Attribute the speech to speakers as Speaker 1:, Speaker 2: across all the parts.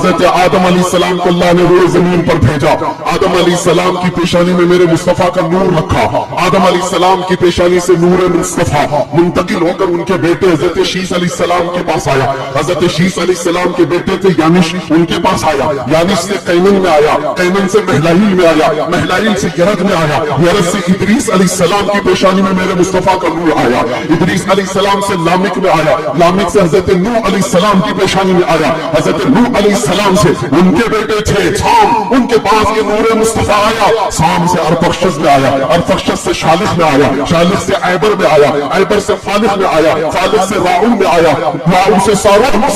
Speaker 1: حضرت آدم علیہ السلام کو اللہ نے روئے زمین پر بھیجا، آدم علیہ السلام کی پیشانی میں میرے مصطفیٰ کا نور رکھا، آدم علیہ السلام کی پیشانی سے نور مصطفیٰ منتقل ہو کر ان کے بیٹے حضرت شیس علیہ السلام کے پاس آیا، حضرت شیس علیہ السلام کے بیٹے تھے یانش، ان کے پاس آیا، یانش سے قینن میں آیا، قینن سے مہلائیل میں آیا، مہلائیل سے یرد میں آیا، یرد سے ادریس علیہ السلام کی پیشانی میں میرے مصطفیٰ کا نور آیا، ادریس علیہ السلام سے لامک میں آیا، لامک سے حضرت نوح علیہ السلام کی پیشانی میں آیا، حضرت نوح علیہ السلام سے ان کے بیٹے تھے سام، ان کے پاس یہ نور مصطفیٰ آیا، سام سے ارفخشد میں آیا، ارفخشد سے شالخ میں آیا، شالخ سے عیبر میں آیا، عیبر سے فالخ میں آیا، فالخ سے راؤ میں آیا، راؤ سے ساروح میں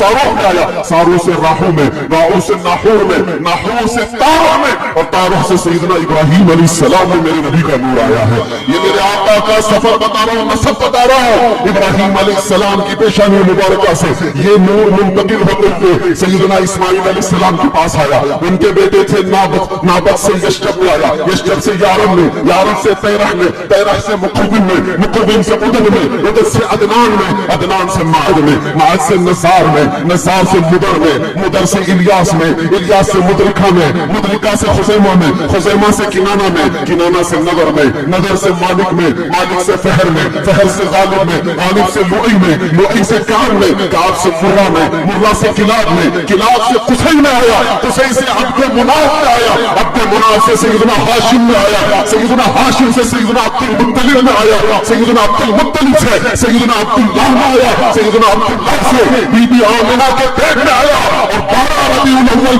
Speaker 1: آیا، ساروح سے راہو میں، راہو سے ناحور میں، ناحور سے تارح میں، اور تارح سے سیدنا ابراہیم علیہ السلام میں میرے نبی کا نور آیا ہے۔ یہ میرے آقا کا سفر بتا رہا ہوں، نسب بتا رہا ہوں، ابراہیم علیہ السلام کی پیشانی مبارکہ سے یہ نور منتقل ہوتے ہوئے سیدنا اسماعیل علیہ السلام کے پاس آیا، ان کے بیٹے تھے نابت، نابت سے یشجب میں آیا، یشجب سے یارم میں، یارم سے تیرح میں، تیرح سے مقوبن میں، مقوبن سے ادن میں، ادن سے عدنان میں، عدنان سے معد میں، معد سے نصار میں، نصار سے مدر میں، مدر سے الیاس میں، الیاس سے مدرکہ میں، مدرکہ سے خزیمہ میں، خزیمہ سے کنانہ میں، کنانہ سے نظر میں، نظر سے مالک میں، مالک سے فہر میں، فہر سے غالب میں، غالب سے لؤی میں، لؤی سے کعب میں، کعب سے مرہ میں، مرہ سے کلاب میں، کلاب سے قصی میں آیا، قصی سے عبد مناف میں آیا، عبد مناف سے سیدنا ہاشم میں آیا، سیدنا ہاشم سے سیدنا عبد المطلب میں آیا، سیدنا عبد المطلب سے سیدنا عبداللہ میں آیا، سیدنا عبداللہ سے بی بی آمنہ کے پیٹ میں آیا، اور 12 ربیع الاول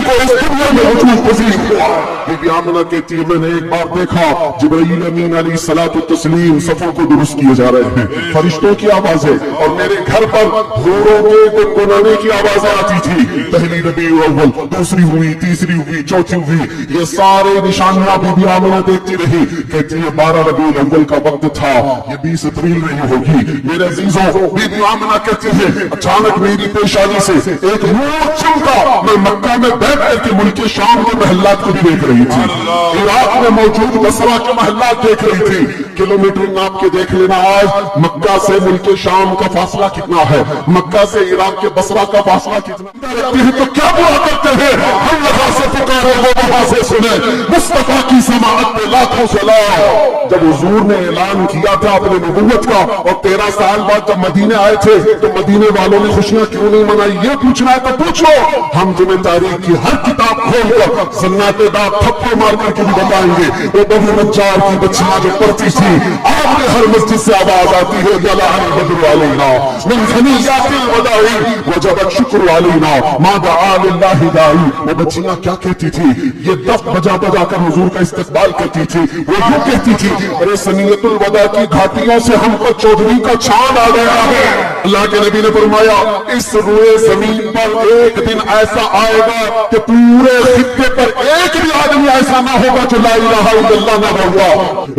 Speaker 1: کو اس دنیا میں وجود پذیر ہوا۔ بی بی آمنہ کہتی ہے میں نے ایک بار دیکھا جبرائیل امین علیہ الصلوۃ والتسلیم صفوں کو درست کیے جا رہے ہیں، فرشتوں کی آوازیں، اور میرے گھر پر حوروں کے گنگنانے کی آوازیں آتی تھی، پہلی ربیع الاول، دوسری ہوئی، تیسری ہوئی، چوتھی ہوئی، یہ سارے نشانیاں بی بی آمنہ دیکھتی رہی، کہتی ہے 12 ربیع الاول کا وقت تھا، یہ 20 اپریل نہیں ہوگی۔ میرے عزیزوں، بی بی آمنہ کہتی ہے اچانک میری پیشانی سے ایک نور چمکا، میں مکہ میں بیٹھ کر کے ملک شام کے محلات کو بھی دیکھ رہی تھی، عراق میں موجود بصرہ کے محلات دیکھ رہی تھی۔ کلومیٹر ناپ کے دیکھ لینا آج مکہ سے ملک شام کا فاصلہ کتنا ہے، مکہ سے عراق کے بصرہ کا فاصلہ کتنا ہے، تو کیا دعا کرتے ہیں ہم یہاں سے پکارے وہ وہاں سے سنے، مصطفیٰ کی سماعت میں لاکھوں سلام۔ جب حضور نے اعلان کیا تھا اپنے نبوت کا، اور 13 سال بعد جب مدینے آئے تھے تو مدینے والوں نے خوشیاں کیوں نہیں منائی؟ یہ پوچھنا ہے تو پوچھو، ہم تمہیں تاریخ کی ہر کتاب کھول کر زنات داغ تھپڑ مار کر کے بھی بتائیں گے، وہ بنو نجار کی بچیاں جو پڑھتی تھی، آج میں ہر مسجد سے آواز آتی ہے طلع البدر علینا من ثنیات الوداع وجب الشکر علینا ما دعا للہ داعی۔ وہ بچیاں کیا کہتی تھی؟ یہ دف بجا بجا کر حضور کا استقبال کرتی تھی، وہ یوں کہتی تھی ارے ثنیۃ الوداع کی گھاٹیوں سے ہم پر چودھری کا چاند آ گیا ہے۔ اللہ کے نبی نے فرمایا اس روئے زمین پر ایک دن ایسا آئے گا کہ پورے خطے پر ایک بھی آدمی ایسا نہ ہوگا جو لا الہ الا اللہ نہ ہوگا۔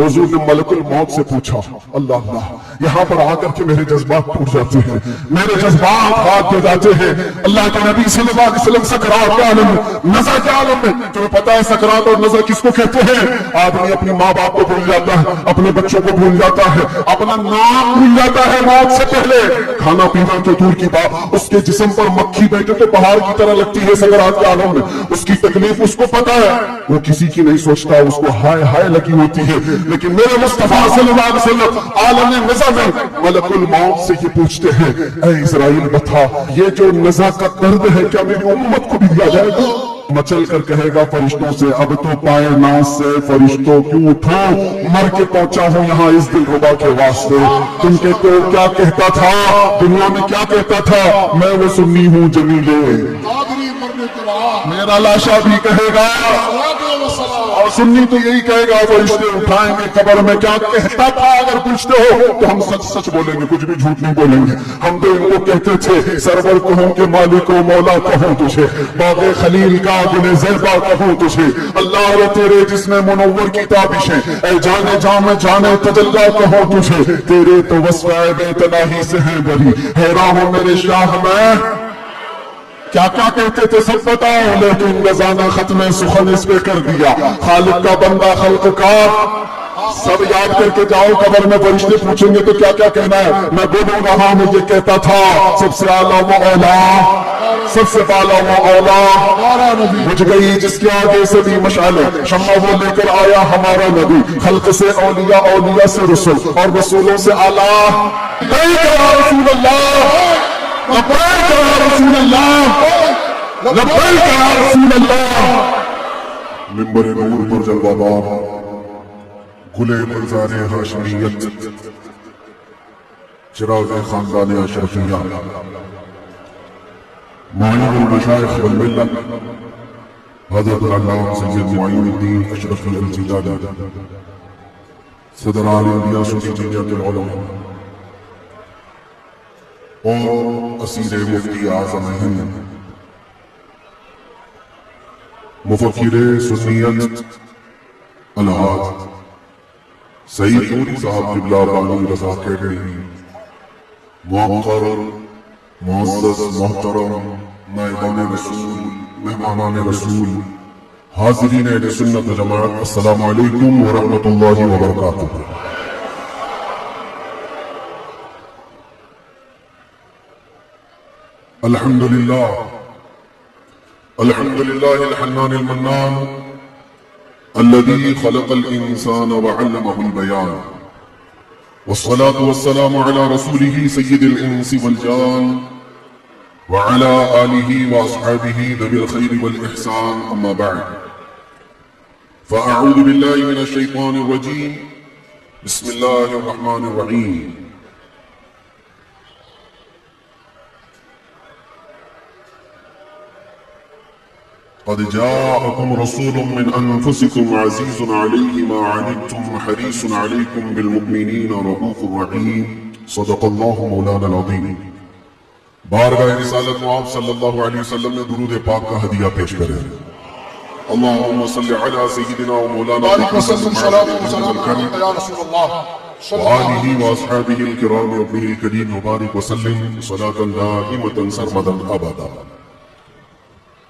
Speaker 1: حضور نے ملک الموت سے پوچھا اللہ اللہ، یہاں پر آ کر کے میرے جذبات ٹوٹ جاتے ہیں، میرے جذبات ہاتھ دے جاتے ہیں۔ اللہ کے نبی صلی اللہ علیہ وسلم سکرات کے عالم میں، نزع کے عالم میں، تمہیں پتا ہے سکرات اور نزع کس کو کہتے ہیں؟ آدمی اپنی ماں باپ کو بھول جاتا ہے، اپنے بچوں کو بھول جاتا ہے، اپنا نام بھول جاتا ہے موت سے پہلے، کھانا پینا تو دور کی بات، اس کے جسم پر مکھی بیٹھے تو پہاڑ کی طرح لگتی ہے سکرات کے عالم میں، اس کی تکلیف اس کو پتا ہے، وہ کسی کی نہیں سوچتا، اس کو ہائے ہائے لگی ہوتی ہے۔ لیکن میرے مصطفیٰ صلی اللہ علیہ وسلم عالم نزع میں ملک الموت سے یہ پوچھتے ہیں اے اسرائیل بتا یہ جو نزع کا درد ہے کیا میری امت کو بھی دیا جائے گا؟ مچل کر کہے گا فرشتوں سے اب تو پائے ناز سے فرشتوں کیوں اٹھو، مر کے پہنچا ہوں یہاں اس دل ربا کے واسطے۔ تم کے تو کیا کہتا تھا دنیا میں، کیا کہتا تھا؟ میں وہ سنی ہوں جمیلے، میرا لاشا بھی کہے گا، اور سنی تو یہی کہے گا فرشتے اٹھائیں گے قبر میں کیا کہتا تھا۔ اگر پوچھتے ہو تو ہم سچ سچ بولیں گے، کچھ بھی جھوٹ نہیں بولیں گے۔ ہم تو ان کو کہتے تھے سرور کہوں کہ مالک و مولا کہوں تجھے، باغ خلیل کا گل زیبا کہوں تجھے، اللہ و تیرے جسم منور کی تابشیں، اے جانے جام جانے تجلا کہوں تجھے، تیرے تو وصف عیب تناہی سے ہیں بری، حیران ہوں میرے شاہ میں کیا کیا کہتے تھے سب بتاؤ، لیکن گزانہ ختم سخن اس پہ کر دیا، خالق کا بندہ خلق کا سب یاد کر کے جاؤ، قبر میں فرشتے پوچھیں گے تو کیا کیا کہنا ہے؟ میں بولوں گا ہاں میں یہ کہتا تھا، سب سے اعلیٰ و اولا، سب سے بالا و اولا بجھ گئی جس کے آگے سے بھی مشعلیں، شمع وہ لے کر آیا ہمارا نبی، خلق سے اولیاء، اولیاء سے رسول، اور رسولوں سے اعلیٰ۔ لبیک یا رسول اللہ، لبیک یا رسول اللہ، لبیک یا رسول اللہ۔ منبر نور پر جلوہ دار گلے گلزار ہاشمیت، چراغ خاندان اشرفیہ، معین المشائخ والملت، حضرت علامہ سید معین الدین اشرفی الجیلانی، صدر عالم انبیاء صوفی جمعیت العلماء، اور اسیر مفتی اعظم ہند، مفکر سنیت الحاج سعید نوری صاحب قبلہ بانی رضا کیٹری، موقر معزز محترم نائبان رسول، مہمانان رسول، حاضرین اہل سنت و جماعت، السلام علیکم ورحمۃ اللہ وبرکاتہ۔ الحمدللہ الحمدللہ الحنان المنان الذي خلق الإنسان وعلمه البيان، والصلاة والسلام على رسوله سيد الإنس والجان وعلى آله وأصحابه ذوي الخير والإحسان، أما بعد، فأعوذ بالله من الشيطان الرجيم، بسم الله الرحمن الرحيم۔ قد جاءكم رسول من أنفسكم عزيز عليه ما عنتم حريص عليكم بالمؤمنين رؤوف رحيم، صدق الله مولانا العظيم۔ بارگاہ رسالت میں آپ صلی اللہ علیہ وسلم نے درود پاک کا ہدیہ پیش کرے۔ اللہم صلی علی سیدنا و مولانا وآلہ واصحابہ الکرام وابنہ الکریم وبارک وسلم صلاة دائمة سرمدا ابدا۔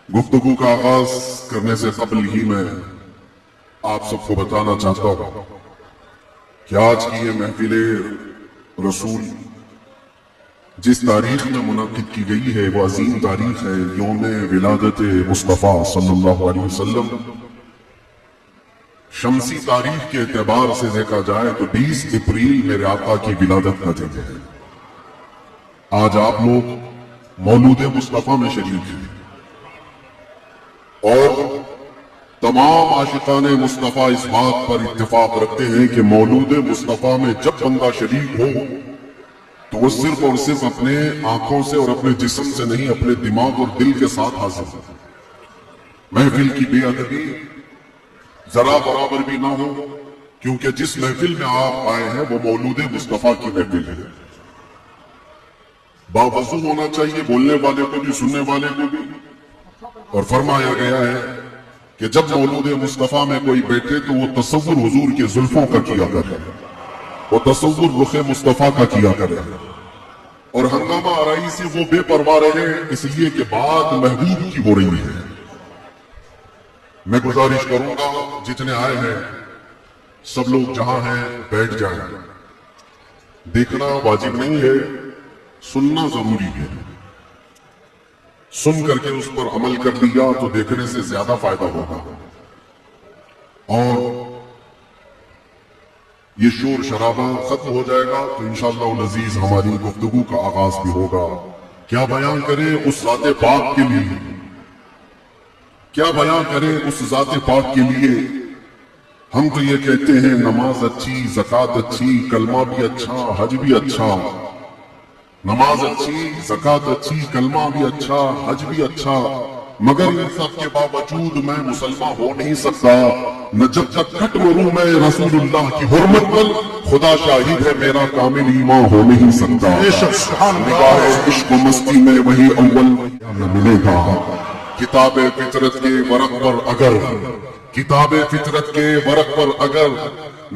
Speaker 1: گفتگو کا آغاز کرنے سے قبل ہی میں آپ سب کو بتانا چاہتا ہوں کہ آج کی یہ محفل رسول جس تاریخ میں منعقد کی گئی ہے وہ عظیم تاریخ ہے، یوم ولادت مصطفیٰ صلی اللہ علیہ وسلم۔ شمسی تاریخ کے اعتبار سے دیکھا جائے تو 20 اپریل میرے آقا کی ولادت کا دن ہے۔ آج آپ لوگ مولود مصطفیٰ میں شریک ہیں، اور تمام عاشقان مصطفیٰ اس بات پر اتفاق رکھتے ہیں کہ مولود مصطفیٰ میں جب بندہ شریک ہو تو وہ صرف اور صرف اپنے آنکھوں سے اور اپنے جسم سے نہیں، اپنے دماغ اور دل کے ساتھ حاضر ہو۔ محفل کی بے ادبی ذرا برابر بھی نہ ہو، کیونکہ جس محفل میں آپ آئے ہیں وہ مولود مصطفیٰ کی محفل ہے۔ باوضو ہونا چاہیے، بولنے والے کو بھی، سننے والے کو بھی، اور فرمایا گیا ہے کہ جب مولود مصطفیٰ میں کوئی بیٹھے تو وہ تصور حضور کے زلفوں کا کیا کرے، وہ تصور رخ مصطفیٰ کا کیا کرے، اور ہنگامہ آرائی سے وہ بے پرواہ رہے، اس لیے کہ بات محبوب کی ہو رہی ہے۔ میں گزارش کروں گا جتنے آئے ہیں سب لوگ جہاں ہیں بیٹھ جائیں۔ دیکھنا واجب نہیں ہے، سننا ضروری ہے۔ سن کر کے اس پر عمل کر لیا تو دیکھنے سے زیادہ فائدہ ہوگا، اور یہ شور شرابہ ختم ہو جائے گا تو انشاءاللہ العزیز ہماری گفتگو کا آغاز بھی ہوگا۔ کیا بیان کریں اس ذات پاک کے لیے، کیا بیان کریں اس ذات پاک کے لیے۔ ہم تو یہ کہتے ہیں نماز اچھی، زکوٰۃ اچھی، کلمہ بھی اچھا، حج بھی اچھا۔ نماز اچھی، زکوٰۃ اچھی، کلمہ بھی اچھا، حج بھی اچھا، مگر ان سب کے باوجود میں مسلمان ہو نہیں سکتا نہ جب تک کٹ مروں میں رسول اللہ کی حرمت پر، خدا شاہد ہے میرا کامل ایمان ہو نہیں سکتا۔ نگاہ عشق و مستی میں وہی اول ملے گا، کتاب فطرت کے ورق پر اگر، کتاب فطرت کے ورق پر اگر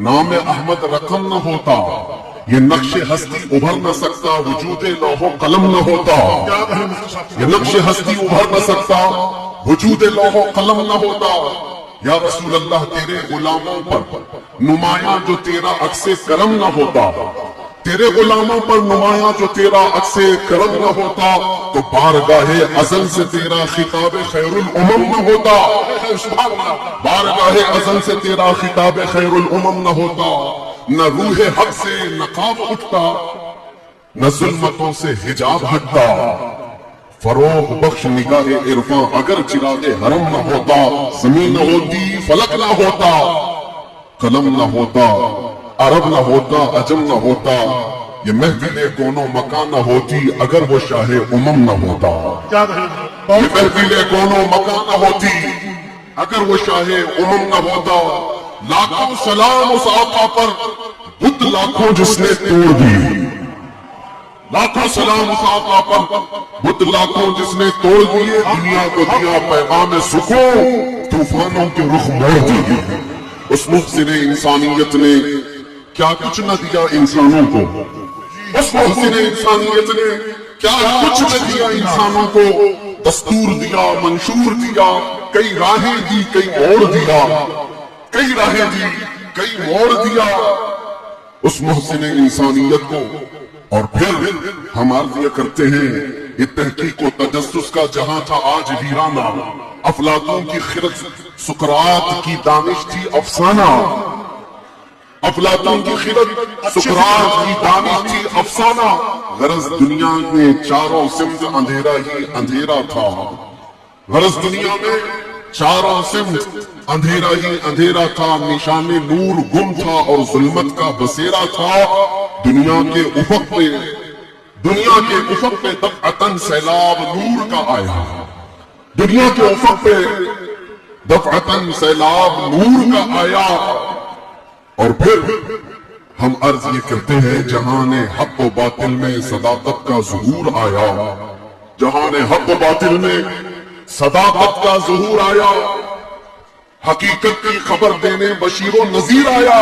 Speaker 1: نام احمد رقم نہ ہوتا، یہ نقش ہستی ابھر نہ سکتا، وجود لوح و قلم نہ ہوتا۔ یہ نقش ہستی ابھر نہ سکتا، وجود لوح و قلم نہ ہوتا۔ یا رسول اللہ تیرے غلاموں پر نمایاں جو تیرا عکس کرم نہ ہوتا، تیرے غلاموں پر نمایاں جو تیرا عکس کرم نہ ہوتا تو بارگاہ ازل سے تیرا خطاب خیر الامم نہ ہوتا، بارگاہ ازل سے تیرا خطاب خیر الامم نہ ہوتا، نہ روح حق سے نقاب اٹھتا، نہ ظلمتوں سے حجاب ہٹتا، فروغ بخش نگاہ عرفاں اگر چراغ حرم نہ ہوتا، زمین نہ ہوتی فلک نہ ہوتا، قلم نہ ہوتا عرب نہ ہوتا عجم نہ ہوتا، یہ محفل کون و مکان نہ ہوتی اگر وہ شاہ امم نہ ہوتا، یہ محفل کون و مکان نہ ہوتی اگر وہ شاہ امم نہ ہوتا۔ لاکھوں سلام اس آقا پر بت لاکھوں جس نے توڑ دی، لاکھوں سلام اس آقا پر بت لاکھوں جس نے توڑ دیے، دنیا کو دیا پیغام سکون طوفانوں کے رخ موڑ دیے۔ اس محسن انسانیت نے کیا کچھ نہ دیا انسانوں کو، اس محسن انسانیت نے کیا کچھ نہ دیا انسانوں کو، دستور دیا منشور دیا، کئی راہیں دی کئی موڑ دیا، کئی راہیں دی کئی موڑ دیا اس محسن انسانیت کو۔ اور پھر ہم عرض کرتے ہیں یہ تحقیق و تجسس کا جہاں تھا آج ویرانہ، افلاطون کی خرد سقراط کی دانش تھی افسانہ، افلاطون کی خرد سقراط کی دانش تھی افسانہ، غرض دنیا میں چاروں سمت اندھیرا ہی اندھیرا تھا، غرض دنیا میں چاروں سمت اندھیرا ہی اندھیرا تھا، نشان نور گم تھا اور ظلمت کا بسیرا تھا۔ دنیا کے افق پہ دفعتاً سیلاب نور کا آیا، دنیا کے افق پہ دفعتاً سیلاب نور کا آیا۔ اور پھر ہم عرض یہ کرتے ہیں جہان حق و باطل میں صداقت کا ظہور آیا، جہان حق و باطل میں صداقت کا ظہور آیا، حقیقت کی خبر دینے بشیر و نذیر آیا،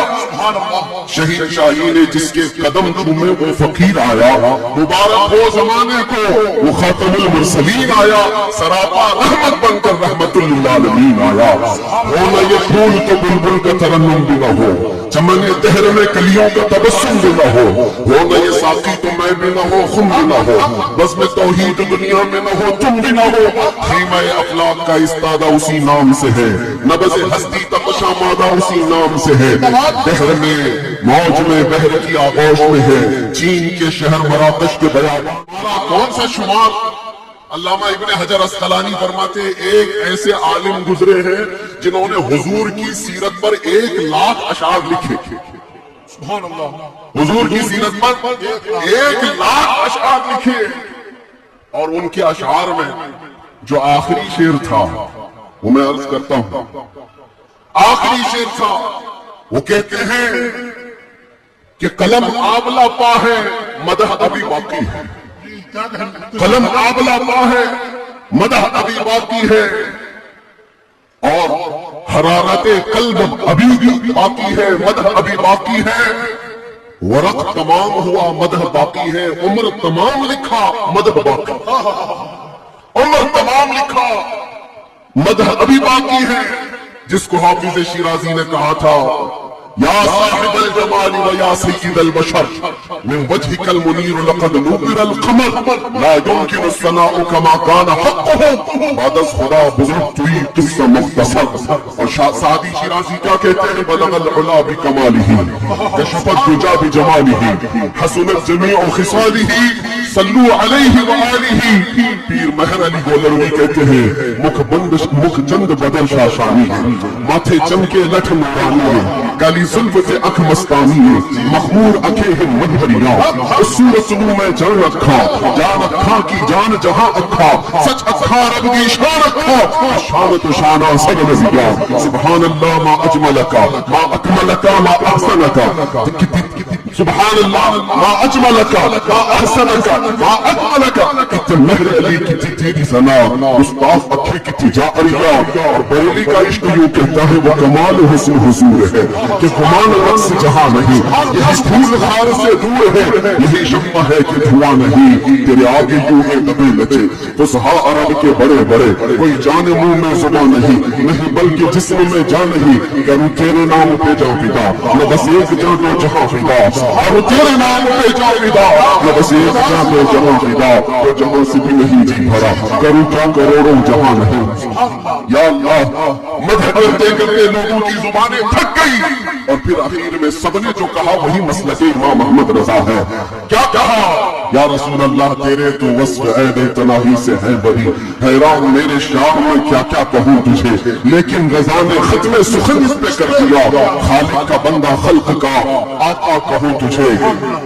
Speaker 1: شہید شاہی نے جس کے قدم چومے وہ فقیر آیا، مبارک ہو زمانے کو وہ خاتم المرسلین آیا، سراپا رحمت بن کر رحمت للعالمین آیا۔ ہو نہ یہ پھول تو بلبل کا ترنم بھی نہ ہو، چمن دہر میں کلیوں کا تبسم بھی نہ ہو نہ یہ ساقی تو میں بھی نہ ہو خم بھی نہ ہو، بس میں توحید دنیا میں نہ ہو تم بھی نہ ہو، خیمہ افلاک کا استادہ اسی نام سے ہے، نبض ہستی تک شامادہ اسی نام سے ہے، بحر میں موج میں بحر کی آغوش میں ہے، چین کے شہر مراکش کے بیان کون سا شمار۔ علامہ ابن حجر اسقلانی فرماتے ایک ایسے عالم گزرے ہیں جنہوں نے حضور کی سیرت پر 1,00,000 اشعار لکھے، سبحان اللہ، حضور کی سیرت پر 1,00,000 اشعار لکھے، اور ان کے اشعار میں جو آخری شعر تھا وہ میں عرض کرتا ہوں، آخری شعر تھا، وہ کہتے ہیں کہ قلم آبلہ پا ہے مدح ابھی باقی ہے، قلم آبلہ پا ہے مدح ابھی باقی ہے، اور حرارت قلب ابھی بھی باقی ہے مدح ابھی باقی ہے، ورق تمام ہوا مدح باقی ہے، عمر تمام لکھا مدح باقی، عمر تمام لکھا مدح ابھی باقی ہے۔ جس کو حافظ شیرازی نے کہا تھا یا صاحب الجمال و یا سید البشر من وجهك المنیر لقد نور القمر لا يمكن الثناء كما كان حقه بعد از خدا بزرگ توی قصہ مختصر۔ اور سعدی شیرازی کیا کہتے ہیں بلغ العلا بکماله کشف الدجى بجماله حسنت جميع خصاله صلوا علیہ وآلہ۔ پیر مہر علی گولروی کہتے ہیں مکھ چند بدن شاشانی ہے، ماتھے چمکے لٹھ نورانی ہے، کالی زلف سے اکھ مستانی ہے، مخمور اکھے ہیں مدھریاں، اصول سلو میں جان رکھا، جان اکھا کی جان جہاں اکھا، سچ اکھا رب کی شان اکھا، شان تو شانہ سب نزیا، سبحان اللہ ما اجملکا ما اکملکا ما احسنکا۔ سبحان اللہ ما اجملک ما احسنک ما اکملک. کتنے مہر علی کی تھی تیری ثنا، گستاخ اکھے کی تھی جعفریہ. اور بریلی کا عشق یوں کہتا ہے وہ کمال حسن حضور ہے کہ گمان رقص جہاں نہیں. یہی پھول خار سے دور ہے، یہی شمع ہے کہ دھواں نہیں. تیرے آگے یوں ہے دبے لچے فصحا عرب کے بڑے بڑے. کوئی جان منہ میں زبان نہیں بلکہ جسم میں جان نہیں. کروں تیرے نام پہ جاؤ فدا، میں بس ایک جان دو جہاں فدا. اور تیرے نام پہ جاؤ فدا، میں بس ایک جان دو جہاں فدا. تو جہاں سے بھی نہیں جی بھرا، کروں کیا کروڑوں جہاں نہیں. یا اللہ مدح کرتے کرتے لوگوں کی زبانیں تھک گئی، اور پھر آخر میں سب نے جو کہا وہی مسلک امام محمد رضا ہے. کیا کہا؟ یا رسول اللہ تیرے تو وصف عید تناہی سے ہے بڑی. حیران میرے شعر میں کیا کیا کہوں تجھے، لیکن رضا نے ختم سخن اس پہ کر دیا. خالق کا بندہ خلق کا آقا کہوں تجھے.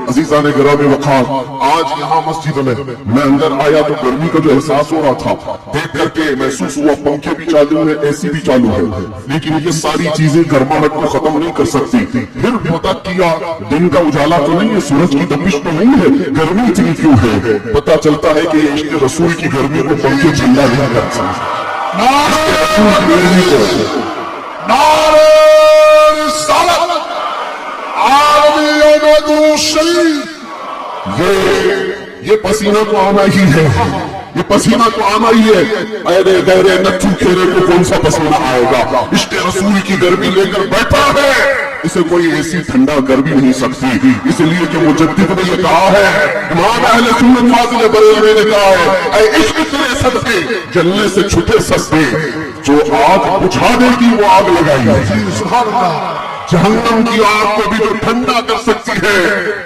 Speaker 1: عزیزان گرامی وقار، آج یہاں مسجد میں اندر آیا تو گرمی کا جو احساس ہو رہا تھا دیکھ کر کے محسوس ہوا پنکھے بھی چالو ہے، اے سی بھی چالو ہے، لیکن یہ ساری چیزیں گرماہٹ کو ختم نہیں کر سکتی. پھر پتہ کیا دن کا اجالا تو نہیں ہے، سورج کی تپش تو نہیں ہے، گرمی اتنی کیوں ہے؟ پتہ چلتا ہے کہ عشق رسول کی گرمی کو پنکھے جھیلا نہیں کر سکتے. نعرہ رسالت عالمی درود شریف. یہ پسینہ تو آنا ہی ہے، یہ پسینہ تو آنا ہی ہے. ارے غیرے نچو کھیرے کو کون سا پسینہ آئے گا؟ عشق رسول کی گرمی لے کر بیٹھا ہے، اسے کوئی ایسی ٹھنڈا کر بھی نہیں سکتی. اس لیے کہ مجدد نے یہ کہا ہے، امام اہل سنت فاضل بریلوی نے کہا ہے، اے عشق تیرے صدقے جلنے سے چھٹے سستے. جو آگ بجھا دے گی وہ آگ لگائی ہے. جہنم کی آگ کو بھی جو ٹھنڈا کر سکتی ہے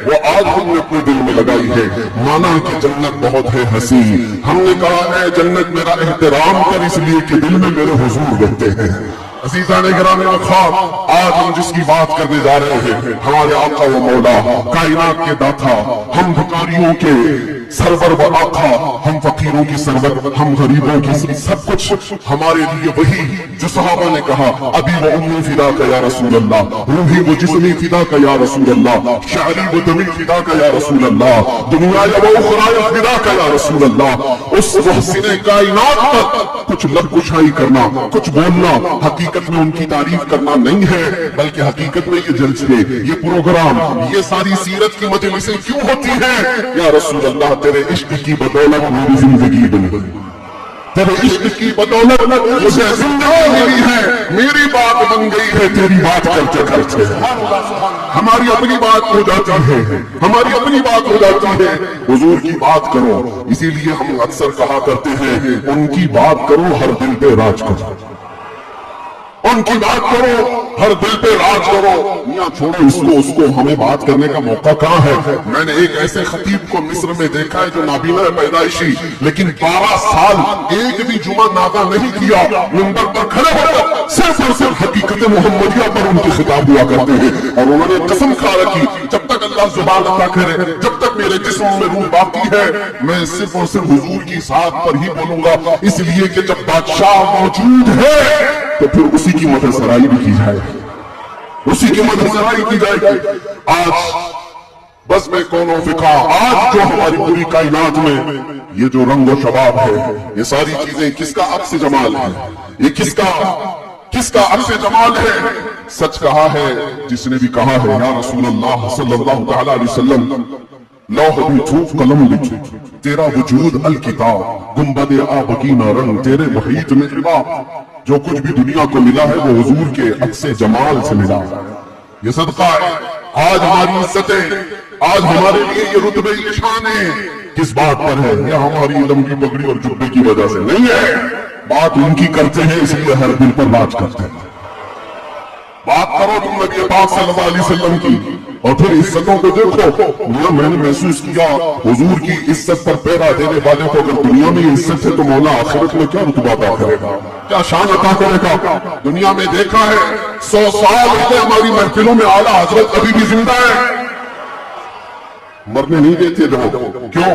Speaker 1: وہ آگ ہم نے اپنے دل میں لگائی ہے. مانا کہ جنت بہت ہے حسین، ہم نے کہا ہے جنت میرا احترام کر اس لیے کہ دل میں میرے حضور رہتے ہیں. عزیزان گرامی وقار، آج ہم جس کی بات کرنے جا رہے ہیں ہمارے آقا و مولا کائنات کے داتا، ہم بھکاریوں کے سرور و آقا، ہم فقیروں کی سرور، ہم غریبوں کی سب کچھ ہمارے لیے وہی جو صحابہ نے کہا ابھی وہ امی فدا کا یا رسول اللہ، روحی وہ جسمی فدا کا یا رسول اللہ، شعری وہ دمی فدا کا یا رسول اللہ، دنیا یا وہ اخرائی فدا کا یا رسول اللہ. اس محسن کائنات پر کچھ لب کشائی کرنا، کچھ بولنا حقیقت میں ان کی تعریف کرنا نہیں ہے، بلکہ حقیقت میں یہ جلسے، یہ پروگرام، یہ ساری سیرت کی مجلسیں کیوں ہوتی ہیں؟ یا رسول اللہ تیرے عشق کی بدولت میری زندگی بن گئی، تیرے عشق کی بدولت مجھے زندگی ملی ہے، میری بات بن گئی ہے تیری بات کرتے کرتے. ہماری اپنی بات ہو جاتی ہے، ہماری اپنی بات ہو جاتی ہے، حضور کی بات کرو. اسی لیے ہم اکثر کہا کرتے ہیں ان کی بات کرو ہر دل پہ راج کرو، ان کی بات کرو ہر دل پہ راج کرو. میاں چھوڑو اس کو ہمیں بات کرنے کا موقع کہاں ہے؟ میں نے ایک ایسے خطیب کو مصر میں دیکھا ہے جو نابینا پیدائشی، لیکن 12 سال ایک بھی جمعہ نادا نہیں کیا، منبر پر کھڑے ہو کر صرف اور صرف حقیقت محمدیہ پر ان کے خطاب ہوا کرتے ہیں. اور انہوں نے قسم کھا رکھی جب تک اللہ زبان عطا کرے، جب تک میرے جسم میں روح باقی ہے، میں صرف اور صرف حضور کی ذات پر ہی بولوں گا. اس لیے کہ جب بادشاہ موجود ہے تو پھر اسی کی مدد سرائی بھی کی جائے، اسی کی مدد سرائی کی جائے گی. آج بس میں کونوں فقہ، آج جو ہماری پوری کائنات میں یہ جو رنگ و شباب ہے، یہ ساری چیزیں کس کا عکس جمال ہے؟ یہ کس کا عکس جمال ہے؟ سچ کہا ہے جس نے بھی کہا ہے یا رسول اللہ صلی اللہ تعالی علیہ وسلم، لوح بھی چھوف قلم لکھے تیرا وجود الکتاب، گنبد آبگینہ رنگ تیرے محیط میں حباب. جو کچھ بھی دنیا کو ملا ہے وہ حضور کے عکس جمال سے ملا. یہ صدقہ ہے. آج ہماری عزتیں، آج ہمارے لیے یہ رتبے یہ شانیں کس بات پر ہے؟ یا ہماری لمبی پگڑی اور جبے کی وجہ سے نہیں ہے. بات ان کی کرتے ہیں اس لیے ہر دل پر بات کرتے ہیں. بات کرو تم نبی پاک صلی اللہ علیہ وسلم کی، اور پھر عزتوں کو دیکھو. میں نے محسوس کیا حضور کی عزت پر پیرا دینے والے کو اگر دنیا میں یہ عزت ہے تو مولا آخرت میں کیا رتبہ عطا کرے گا، کیا شان عطا کرے گا. دنیا میں دیکھا ہے 100 سال ہوتے ہماری محفلوں میں اعلیٰ حضرت ابھی بھی زندہ ہے، مرنے نہیں دیتے لوگ. کیوں؟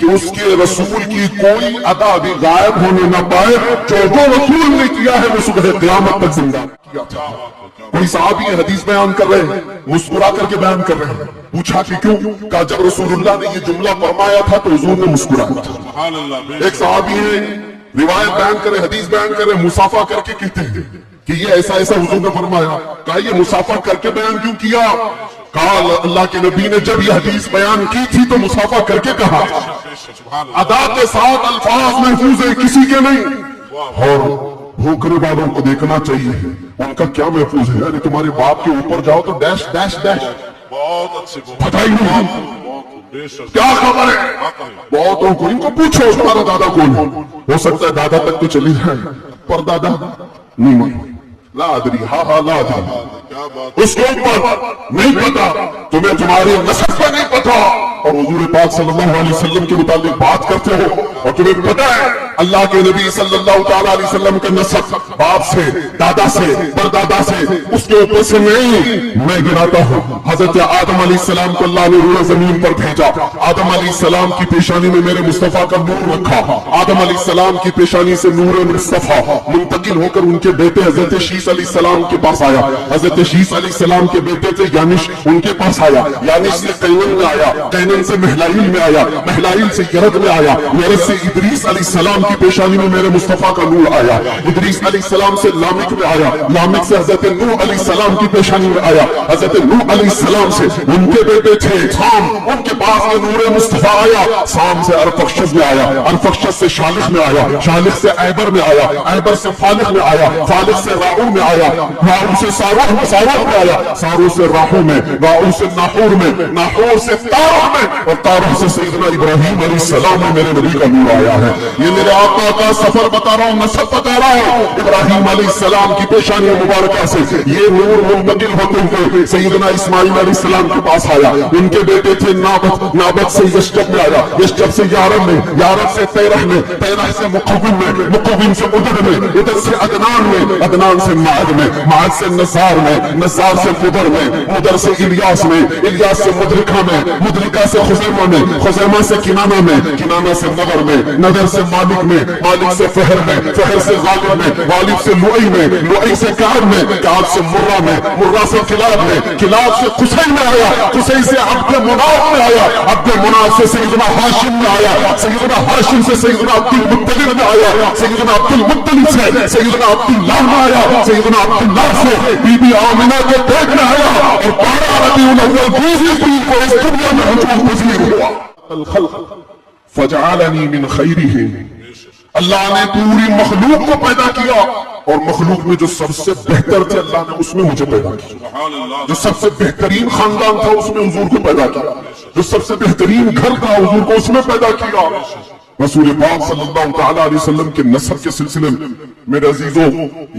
Speaker 1: کہ اس کے رسول کی کوئی ادا بھی غائب ہونے نہ پائے. جو رسول نے کیا ہے وہ صبح قیامت تک زندہ کیا تھا. کوئی صحابی حدیث بیان کر رہے ہیں, مسکرا کر کے بیان کر رہے ہیں. پوچھا کہ کیوں؟ کہا جب رسول اللہ نے یہ جملہ فرمایا تھا تو حضور نے مسکرایا تھا. ایک صحابی ہے, روایت بیان کرے, حدیث بیان کرے, مسافہ کر کے کہتے ہیں کہ یہ ایسا ایسا حضور نے فرمایا. کہا یہ مسافہ کر کے بیان کیوں کیا؟ کہا اللہ کے نبی نے جب یہ حدیث بیان کی تھی تو مسافہ کر کے کہا تھا. ادا کے ساتھ الفاظ محفوظ ہے, کسی کے نہیں. اور بھوکنے والوں کو دیکھنا چاہیے ان کا کیا محفوظ ہے. یعنی تمہارے باپ کے اوپر جاؤ تو ڈیش ڈیش ڈیش, پتہ ہی نہیں کیا خبر ہے. بہتوں کو ان کو پوچھو تمہارا دادا کون ہے, ہو سکتا ہے دادا تک تو چلی جائے پر دادا نہیں معلوم. لا ادری, ہاں لا ادری, اس کے اوپر نہیں پتا, تمہیں تمہارے نسب کا نہیں پتا اور حضور پاک صلی اللہ علیہ وسلم کے متعلق بات کرتے ہو اور تمہیں پتا ہے اللہ کے نبی صلی اللہ تعالیٰ علیہ وسلم کا نسب باپ سے, دادا سے, پردادا سے, اس کے اوپر سے نہیں. میں گراتا ہوں حضرت آدم علیہ السلام کو اللہ نے روئے زمین پر بھیجا. آدم علیہ السلام کی پیشانی میں میرے مصطفیٰ کا نور رکھا. آدم علیہ السلام کی پیشانی سے نور مصطفیٰ منتقل ہو کر ان کے بیٹے حضرت شیس علیہ السلام کے پاس آیا. حضرت شیس علیہ السلام کے بیٹے تھے یانش, ان کے پاس آیا. یانش سے قینن میں آیا, قینن سے مہلائیل میں آیا, مہلائیل سے یرد میں آیا, یرد سے ادریس علیہ السلام کی پیشانی میں میرے مصطفیٰ کا نور آیا. ادریس علیہ السلام سے لامک میں آیا, لامک سے حضرت نوح علیہ السلام کی پیشانی میں آیا. حضرت نوح علیہ السلام سے ان کے بیٹے تھے سام, ان کے پاس یہ نور مصطفیٰ آیا. سام سے ارفخشد میں آیا, ارفخشد سے شالخ میں آیا, شالخ سے ایبر میں آیا, ایبر سے فالخ میں آیا, فالخ سے راؤ میں آیا, راؤ سے ساروح میں آیا, سارو سے راہو میں, راؤ سے ناحور میں, ناحور سے تارہ میں, اور تارہ سے سیدنا ابراہیم علیہ السلام میں میرے نبی کا نور آیا ہے. یہ میرے آقا کا سفر بتا رہا ہوں, نسب بتا رہا ہوں. ابراہیم علیہ السلام کی پیشانی مبارکہ سے یہ نور منتقل ہوتے ہوئے سیدنا اسماعیل علیہ السلام کے پاس آیا. ان کے بیٹے تھے نابت, نابت سے یشجب میں آیا, یشجب سے یارب میں, یارب سے تیرہ میں, تیرہ سے مقوم میں, مقوم سے ادر میں, ادر سے عدنان میں, عدنان سے معد میں, معد سے نزار میں, نزار سے مدر میں, مدر سے الیاس میں, الیاس سے مدرکہ میں, مدرکہ سے خزیمہ میں, خزیمہ سے کنانہ میں, کنانہ سے نظر میں, نظر سے مالک میں, مالک سے فہر میں, فہر سے غالب میں, غالب سے لؤی میں, لؤی سے کعب میں, کعب سے مرہ میں, مرہ سے کلاب میں, کلاب سے قصی میں آیا, قصی سے عبد مناف میں آیا, عبد مناف سے سیدنا ہاشم میں آیا, سیدنا ہاشم سے سیدنا عبد المطلب میں آیا, سیدنا عبد المطلب سے سیدنا عبداللہ میں آیا, سیدنا عبداللہ سے بی بی آمنہ کے پیٹ میں آیا, اور 12 ربیع الاول دوسری دن کو اس دنیا میں حضور پذیر ہوا. الخلق فجعلنی من خیرہم, اللہ نے پوری مخلوق کو پیدا کیا اور مخلوق میں جو سب سے بہتر تھے اللہ نے اس میں مجھے پیدا کیا. جو سب سے بہترین خاندان تھا اس میں حضور کو پیدا کیا, جو سب سے بہترین گھر تھا حضور کو اس میں پیدا کیا. رسول پاک صلی اللہ تعالیٰ علیہ وسلم کے نسب کے سلسلے میں میرے عزیزوں